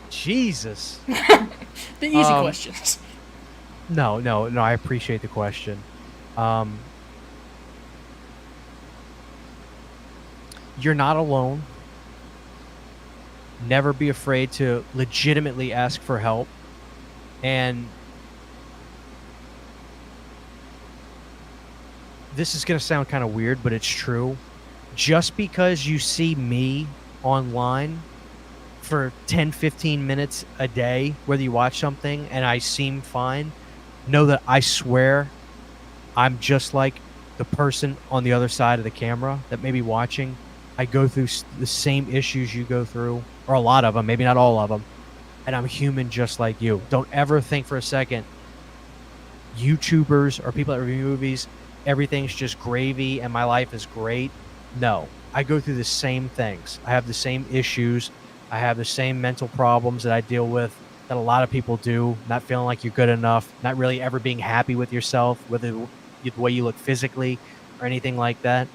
Jesus. The easy questions. No. I appreciate the question. You're not alone. Never be afraid to legitimately ask for help. And this is going to sound kind of weird, but it's true. Just because you see me online for 10, 15 minutes a day, whether you watch something and I seem fine, know that I swear I'm just like the person on the other side of the camera that may be watching. I go through the same issues you go through, or a lot of them, maybe not all of them. And I'm human just like you. Don't ever think for a second YouTubers or people that review movies, everything's just gravy and my life is great. No, I go through the same things. I have the same issues. I have the same mental problems that I deal with that a lot of people do. Not feeling like you're good enough, not really ever being happy with yourself, whether the way you look physically or anything like that.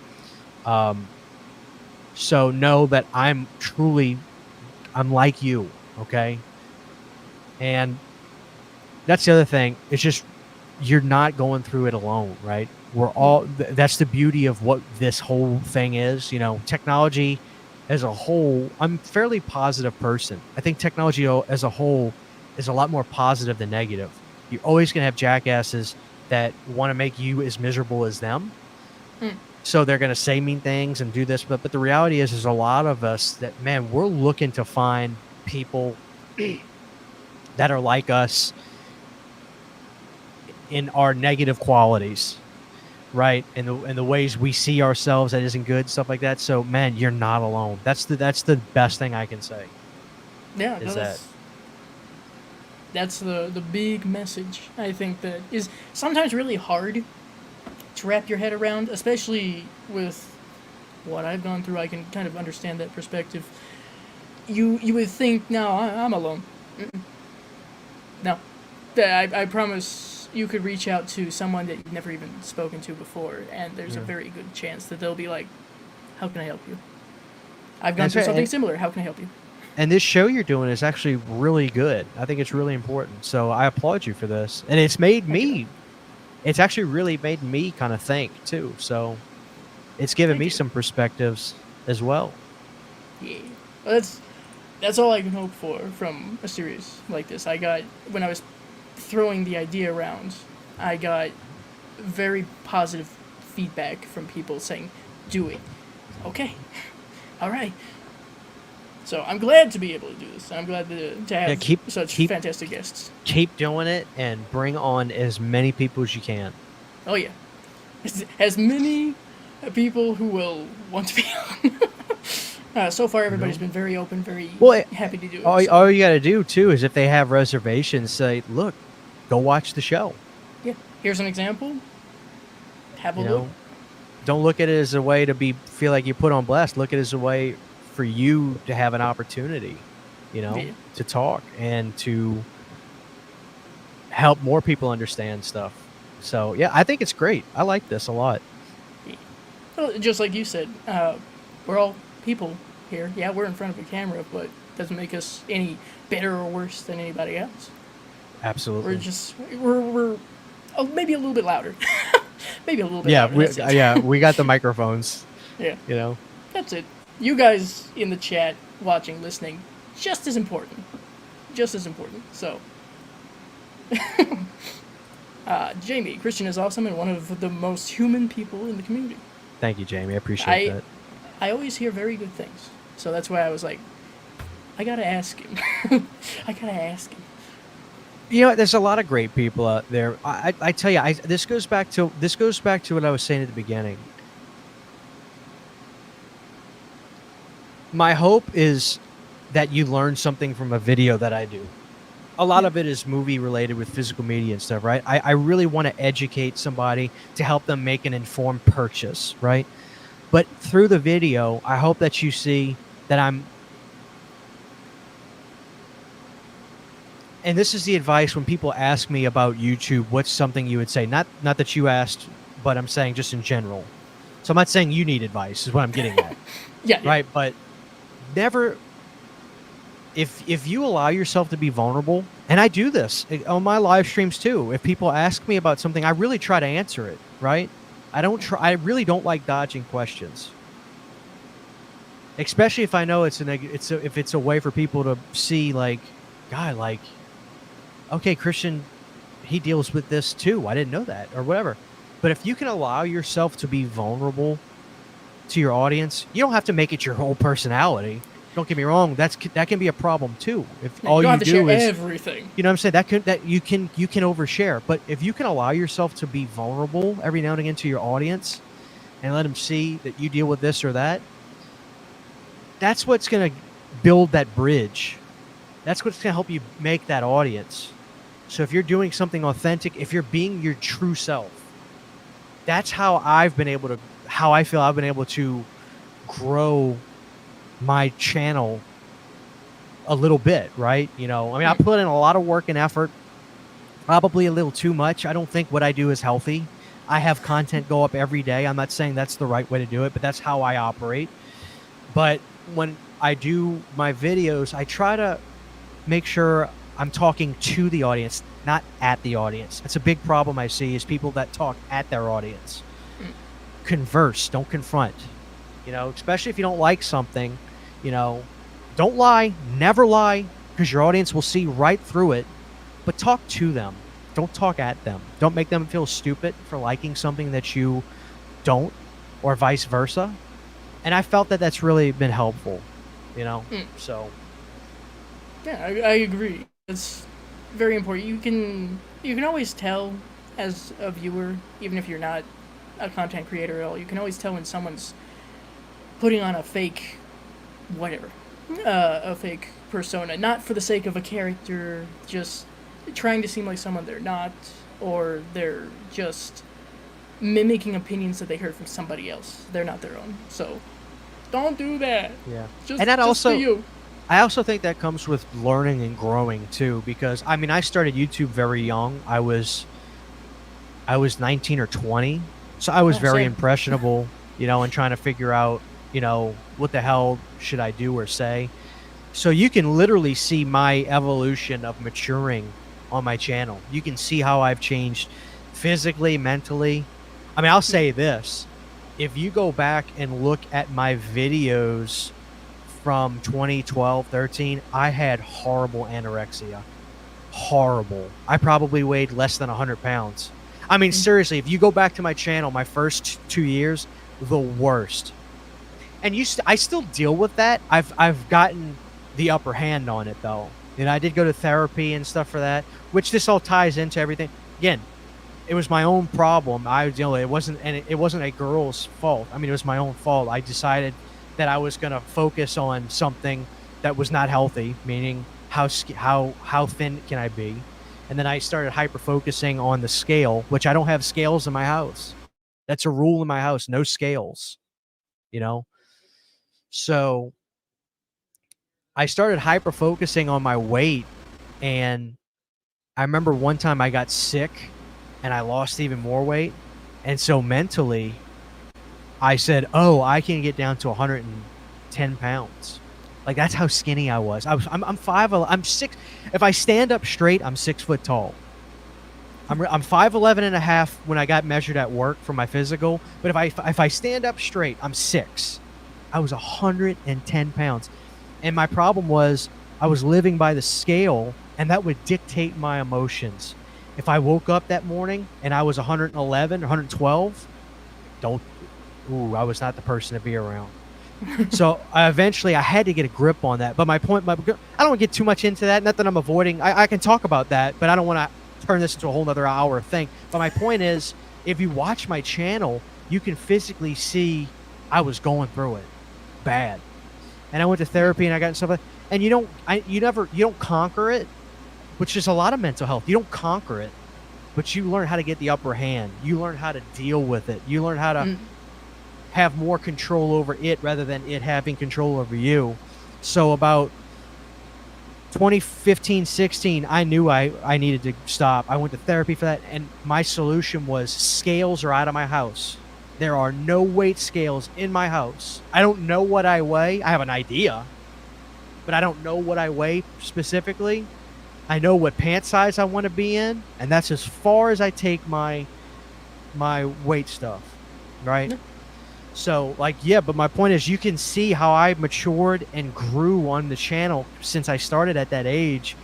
So know that I'm like you, okay? And that's the other thing. It's just you're not going through it alone, right? We're all that's the beauty of what this whole thing is. You know, technology as a whole, I'm a fairly positive person. I think technology as a whole is a lot more positive than negative. You're always going to have jackasses that want to make you as miserable as them. So they're going to say mean things and do this. But the reality is there's a lot of us that, man, we're looking to find people that are like us in our negative qualities, right? And the ways we see ourselves that isn't good, stuff like that. So, man, you're not alone. That's the best thing I can say. Yeah, that's the big message. I think that is sometimes really hard to wrap your head around, especially with what I've gone through. I can kind of understand that perspective. You would think, no, I'm alone. No, I promise you could reach out to someone that you've never even spoken to before, and there's a very good chance that they'll be like, how can I help you? I've gone through something similar. How can I help you? And this show you're doing is actually really good. I think it's really important. So I applaud you for this. And it's made me, it's actually really made me kind of think too. So it's given me some perspectives as well. Yeah. Well, that's all I can hope for from a series like this. When I was throwing the idea around, I got very positive feedback from people saying, do it. Okay. All right. So I'm glad to be able to do this. I'm glad to have such fantastic guests. Keep doing it and bring on as many people as you can. Oh, yeah. As many people who will want to be on. So far, everybody's been very open, very happy to do it. All you got to do, too, is if they have reservations, say, look, go watch the show. Yeah. Here's an example. Have a look. Don't look at it as a way to feel like you put on blast. Look at it as a way for you to have an opportunity, to talk and to help more people understand stuff. So, yeah, I think it's great. I like this a lot. Well, just like you said, we're all people here. Yeah, we're in front of a camera, but it doesn't make us any better or worse than anybody else. Absolutely. We're maybe a little bit louder. Maybe a little bit louder. Yeah, we got the microphones. Yeah. That's it. You guys in the chat, watching, listening, just as important. So, Jamie, Christian is awesome and one of the most human people in the community. Thank you, Jamie. I appreciate that. I always hear very good things. So that's why I was like, I gotta ask him. You know, there's a lot of great people out there. I tell you, this goes back to what I was saying at the beginning. My hope is that you learn something from a video that I do. A lot Yeah. of it is movie related with physical media and stuff, right? I really want to educate somebody to help them make an informed purchase, right? But through the video, I hope that you see that and this is the advice when people ask me about YouTube, what's something you would say? Not that you asked, but I'm saying just in general. So I'm not saying you need advice, is what I'm getting at. Yeah. Right? But never, if you allow yourself to be vulnerable, and I do this on my live streams too. If people ask me about something, I really try to answer it, right? I really don't like dodging questions. Especially if I know if it's a way for people to see, like, God, like, okay, Christian, he deals with this too. I didn't know that, or whatever. But if you can allow yourself to be vulnerable to your audience, you don't have to make it your whole personality. Don't get me wrong. That can be a problem too. If You all don't you have to do share is, everything. you know what I'm saying, that you can overshare. But if you can allow yourself to be vulnerable every now and again to your audience, and let them see that you deal with this or that, that's what's going to build that bridge. That's what's going to help you make that audience. So if you're doing something authentic, if you're being your true self, that's how I feel I've been able to grow my channel a little bit, right? You know, I mean, I put in a lot of work and effort, probably a little too much. I don't think what I do is healthy. I have content go up every day. I'm not saying that's the right way to do it, but that's how I operate. But when I do my videos, I try to make sure I'm talking to the audience, not at the audience. That's a big problem I see, is people that talk at their audience. Converse, don't confront. You know, especially if you don't like something, you know, don't lie, never lie, because your audience will see right through it. But talk to them. Don't talk at them. Don't make them feel stupid for liking something that you don't, or vice versa. And I felt that that's really been helpful, you know? So Yeah, I agree. It's very important. You can always tell as a viewer, even if you're not a content creator at all. You can always tell when someone's putting on a fake, whatever, a fake persona, not for the sake of a character, just trying to seem like someone they're not, or they're just mimicking opinions that they heard from somebody else. They're not their own. So don't do that. yeah, Just, and that just also, be you. I also think that comes with learning and growing too, because I mean, I started YouTube very young. I was 19 or 20, so I was very Same. impressionable, you know, and trying to figure out, you know, what the hell should I do or say. So you can literally see my evolution of maturing on my channel. You can see how I've changed physically, mentally. I mean, I'll say this. If you go back and look at my videos from 2012, 13, I had horrible anorexia. Horrible. I probably weighed less than 100 pounds. I mean, seriously, if you go back to my channel, my first 2 years, the worst. And I still deal with that. I've gotten the upper hand on it, though. And I did go to therapy and stuff for that, which this all ties into everything. Again, it was my own problem. It wasn't a girl's fault. I mean, it was my own fault. I decided that I was going to focus on something that was not healthy, meaning how thin can I be? And then I started hyper focusing on the scale, which I don't have scales in my house. That's a rule in my house, no scales, you know? So I started hyper focusing on my weight, and I remember one time I got sick and I lost even more weight. And so mentally I said, "Oh, I can get down to 110 pounds." Like, that's how skinny I was. I'm 5'11". I'm 6. If I stand up straight, I'm 6 foot tall. I'm 5'11 and a half when I got measured at work for my physical. But if I stand up straight, I'm 6. I was 110 pounds. And my problem was I was living by the scale, and that would dictate my emotions. If I woke up that morning and I was 111 or 112, I was not the person to be around. So eventually I had to get a grip on that. But my point, I don't want to get too much into that. Not that I'm avoiding. I can talk about that, but I don't want to turn this into a whole nother hour thing. But my point is, if you watch my channel, you can physically see I was going through it bad. And I went to therapy and I got stuff like that. And you don't conquer it, which is a lot of mental health. You don't conquer it, but you learn how to get the upper hand. You learn how to deal with it. You learn how to have more control over it rather than it having control over you. So about 2015, 16, I knew I needed to stop. I went to therapy for that. And my solution was scales are out of my house. There are no weight scales in my house. I don't know what I weigh. I have an idea, but I don't know what I weigh specifically. I know what pant size I want to be in, and that's as far as I take my weight stuff, right? Yeah. So, like, yeah, but my point is you can see how I matured and grew on the channel since I started at that age,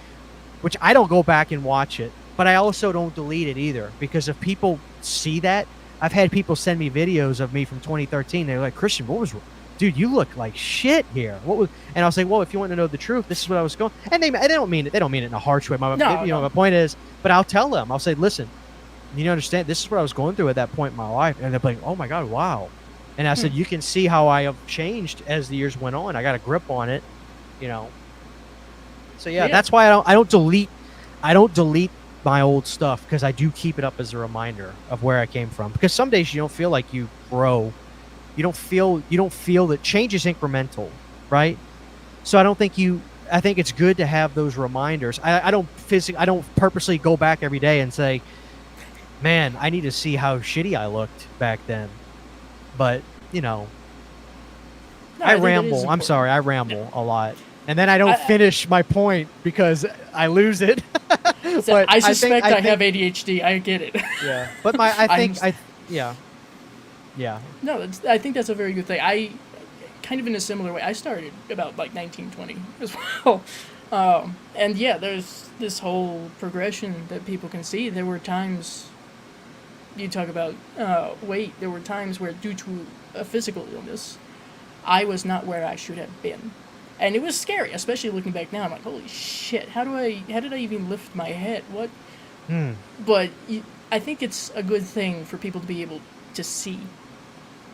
which I don't go back and watch it, but I also don't delete it either, because if people see that, I've had people send me videos of me from 2013. They're like, Christian, what was, dude, you look like shit here. What was? And I was like, well, if you want to know the truth, this is what I was going. And they don't mean it. They don't mean it in a harsh way. My point is, but I'll tell them. I'll say, listen, you understand, this is what I was going through at that point in my life. And they're like, oh my God, wow. And I said, you can see how I have changed as the years went on. I got a grip on it, So yeah, that's why I don't delete my old stuff, because I do keep it up as a reminder of where I came from. Because some days you don't feel like you grow. You don't feel that change is incremental, right? So I think it's good to have those reminders. I don't purposely go back every day and say, man, I need to see how shitty I looked back then. But, I ramble. I'm sorry, I ramble a lot. And then I don't finish my point because I lose it. But I suspect I have ADHD. I get it. Yeah. But yeah. No, I think that's a very good thing. I kind of in a similar way. I started about like 1920 as well. And yeah, there's this whole progression that people can see. There were times, you talk about weight, there were times where due to a physical illness, I was not where I should have been. And it was scary, especially looking back now. I'm like, holy shit, how did I even lift my head? What? But I think it's a good thing for people to be able to see,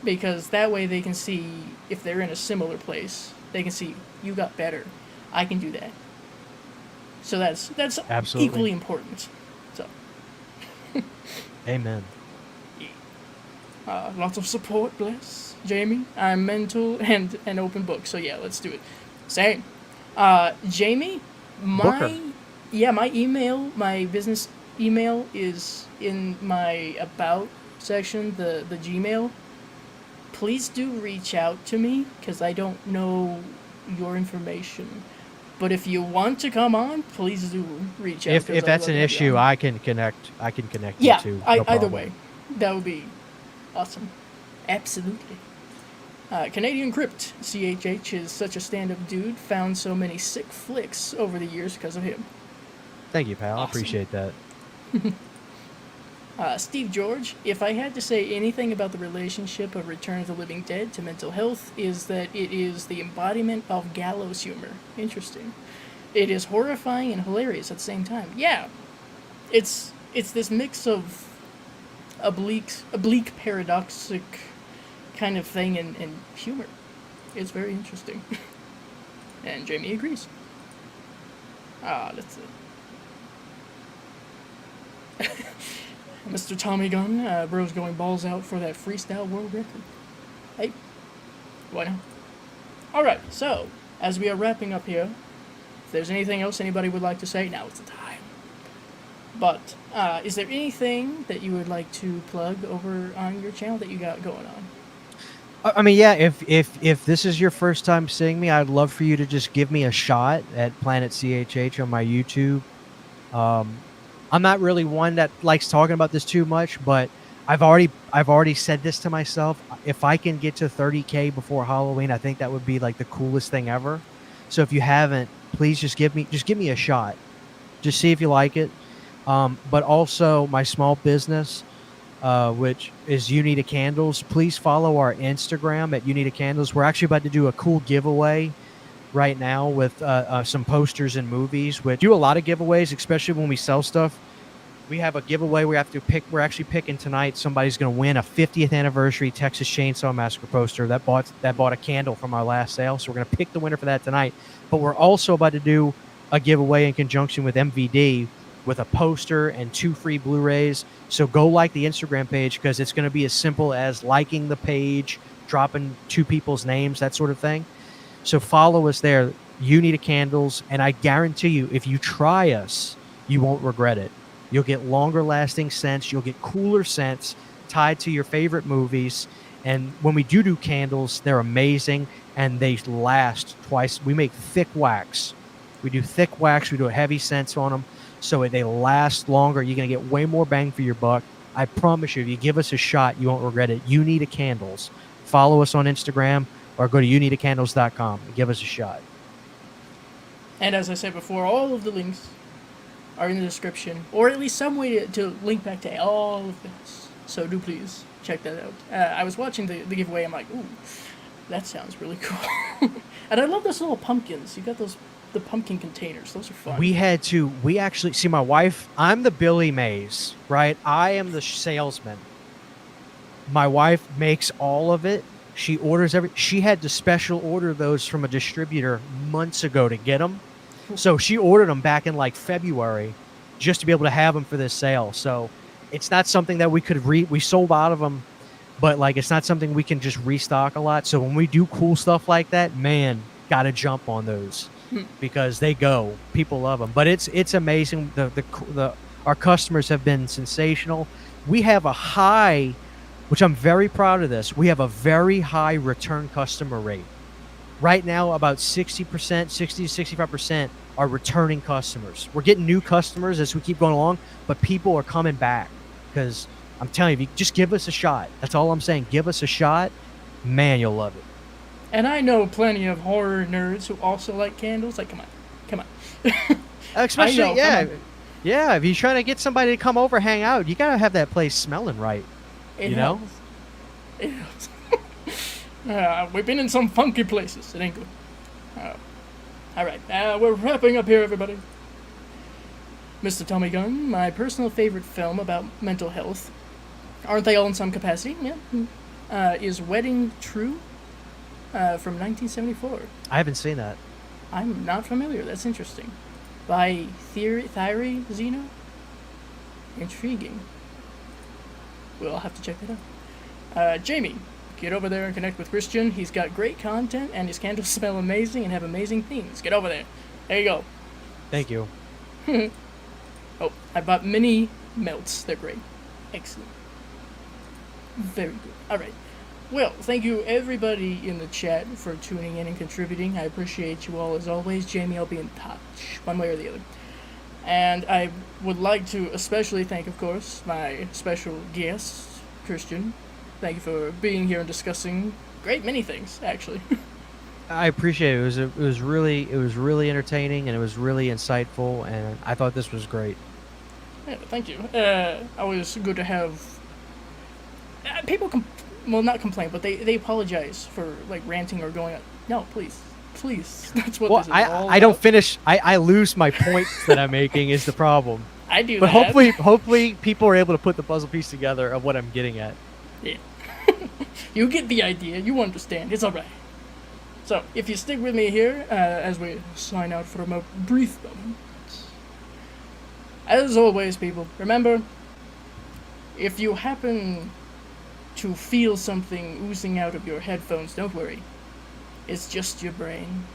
because that way they can see if they're in a similar place. They can see, you got better. I can do that. So that's absolutely equally important. So. Amen. Lots of support, bless. Jamie, I'm mental and an open book. So yeah, let's do it. Same. Jamie, my email, my business email is in my about section, the Gmail. Please do reach out to me, because I don't know your information. But if you want to come on, please do reach out. If that's an issue, I can connect you to. Yeah, either way. That would be awesome. Absolutely. Canadian Crypt, CHH, is such a stand-up dude. Found so many sick flicks over the years because of him. Thank you, pal. Awesome. I appreciate that. Steve George, if I had to say anything about the relationship of Return of the Living Dead to mental health, is that it is the embodiment of gallows humor. Interesting. It is horrifying and hilarious at the same time. Yeah, it's this mix of oblique paradoxic kind of thing and humor. It's very interesting. And Jamie agrees. That's it. Mr. Tommy Gunn, bro's going balls out for that freestyle world record. Hey, why not? Alright, so, as we are wrapping up here, if there's anything else anybody would like to say, now is the time. But, is there anything that you would like to plug over on your channel that you got going on? I mean, yeah, if this is your first time seeing me, I'd love for you to just give me a shot at Planet CHH on my YouTube. I'm not really one that likes talking about this too much, but I've already said this to myself. If I can get to 30K before Halloween, I think that would be like the coolest thing ever. So if you haven't, please just give me a shot. Just see if you like it. But also my small business, which is You Need a Candles. Please follow our Instagram at You Need a Candles. We're actually about to do a cool giveaway right now with some posters and movies. We do a lot of giveaways, especially when we sell stuff. We have a giveaway we have to pick. We're actually picking tonight. Somebody's going to win a 50th anniversary Texas Chainsaw Massacre poster that bought a candle from our last sale. So we're going to pick the winner for that tonight. But we're also about to do a giveaway in conjunction with MVD with a poster and 2 free Blu-rays. So go like the Instagram page, because it's going to be as simple as liking the page, dropping 2 people's names, that sort of thing. So follow us there. You Need a Candles, and I guarantee you, if you try us, you won't regret it. You'll get longer lasting scents. You'll get cooler scents tied to your favorite movies. And when we do candles, they're amazing, and they last twice. We make thick wax. We do thick wax. We do heavy scents on them, so they last longer. You're going to get way more bang for your buck. I promise you, if you give us a shot, you won't regret it. You Need a Candles. Follow us on Instagram or go to youneedacandles.com and give us a shot. And as I said before, all of the links are in the description, or at least some way to link back to all of this. So do please check that out. I was watching the giveaway. I'm like, ooh, that sounds really cool. And I love those little pumpkins. You got the pumpkin containers. Those are fun. We actually see my wife. I'm the Billy Mays, right? I am the salesman. My wife makes all of it. She orders she had to special order those from a distributor months ago to get them. So she ordered them back in like February just to be able to have them for this sale. So it's not something that we could we sold out of them, but like it's not something we can just restock a lot. So when we do cool stuff like that, man, got to jump on those because they go. People love them. But it's amazing. Our customers have been sensational. We have a high, which I'm very proud of this. We have a very high return customer rate. Right now, about 60%, 60 to 65% are returning customers. We're getting new customers as we keep going along, but people are coming back because I'm telling you, just give us a shot. That's all I'm saying. Give us a shot. Man, you'll love it. And I know plenty of horror nerds who also like candles. Like, come on. Especially, yeah. If you're trying to get somebody to come over, hang out, you got to have that place smelling right. It helps. It helps. We've been in some funky places. It ain't good. All right, we're wrapping up here, everybody. Mr. Tommy Gunn, my personal favorite film about mental health, aren't they all in some capacity? Yeah. Is Wedding True from 1974. I haven't seen that. I'm not familiar. That's interesting. By Thierry Zeno? Intriguing. We'll have to check that out. Jamie, get over there and connect with Christian. He's got great content, and his candles smell amazing and have amazing themes. Get over there. There you go. Thank you. Oh, I bought mini melts. They're great. Excellent. Very good. All right. Well, thank you everybody in the chat for tuning in and contributing. I appreciate you all as always. Jamie, I'll be in touch, one way or the other. And I would like to especially thank, of course, my special guest, Christian. Thank you for being here and discussing many things, actually. I appreciate it. It was really entertaining, and it was really insightful, and I thought this was great. Yeah, thank you. Always good to have people not complain, but they apologize for like ranting or going. No, please. That's what this is all I don't finish. I lose my points that I'm making is the problem. I do. But hopefully people are able to put the puzzle piece together of what I'm getting at. Yeah. You get the idea. You understand. It's all right. So, if you stick with me here, as we sign out from a brief moment, as always, people, remember, if you happen to feel something oozing out of your headphones, don't worry. It's just your brain.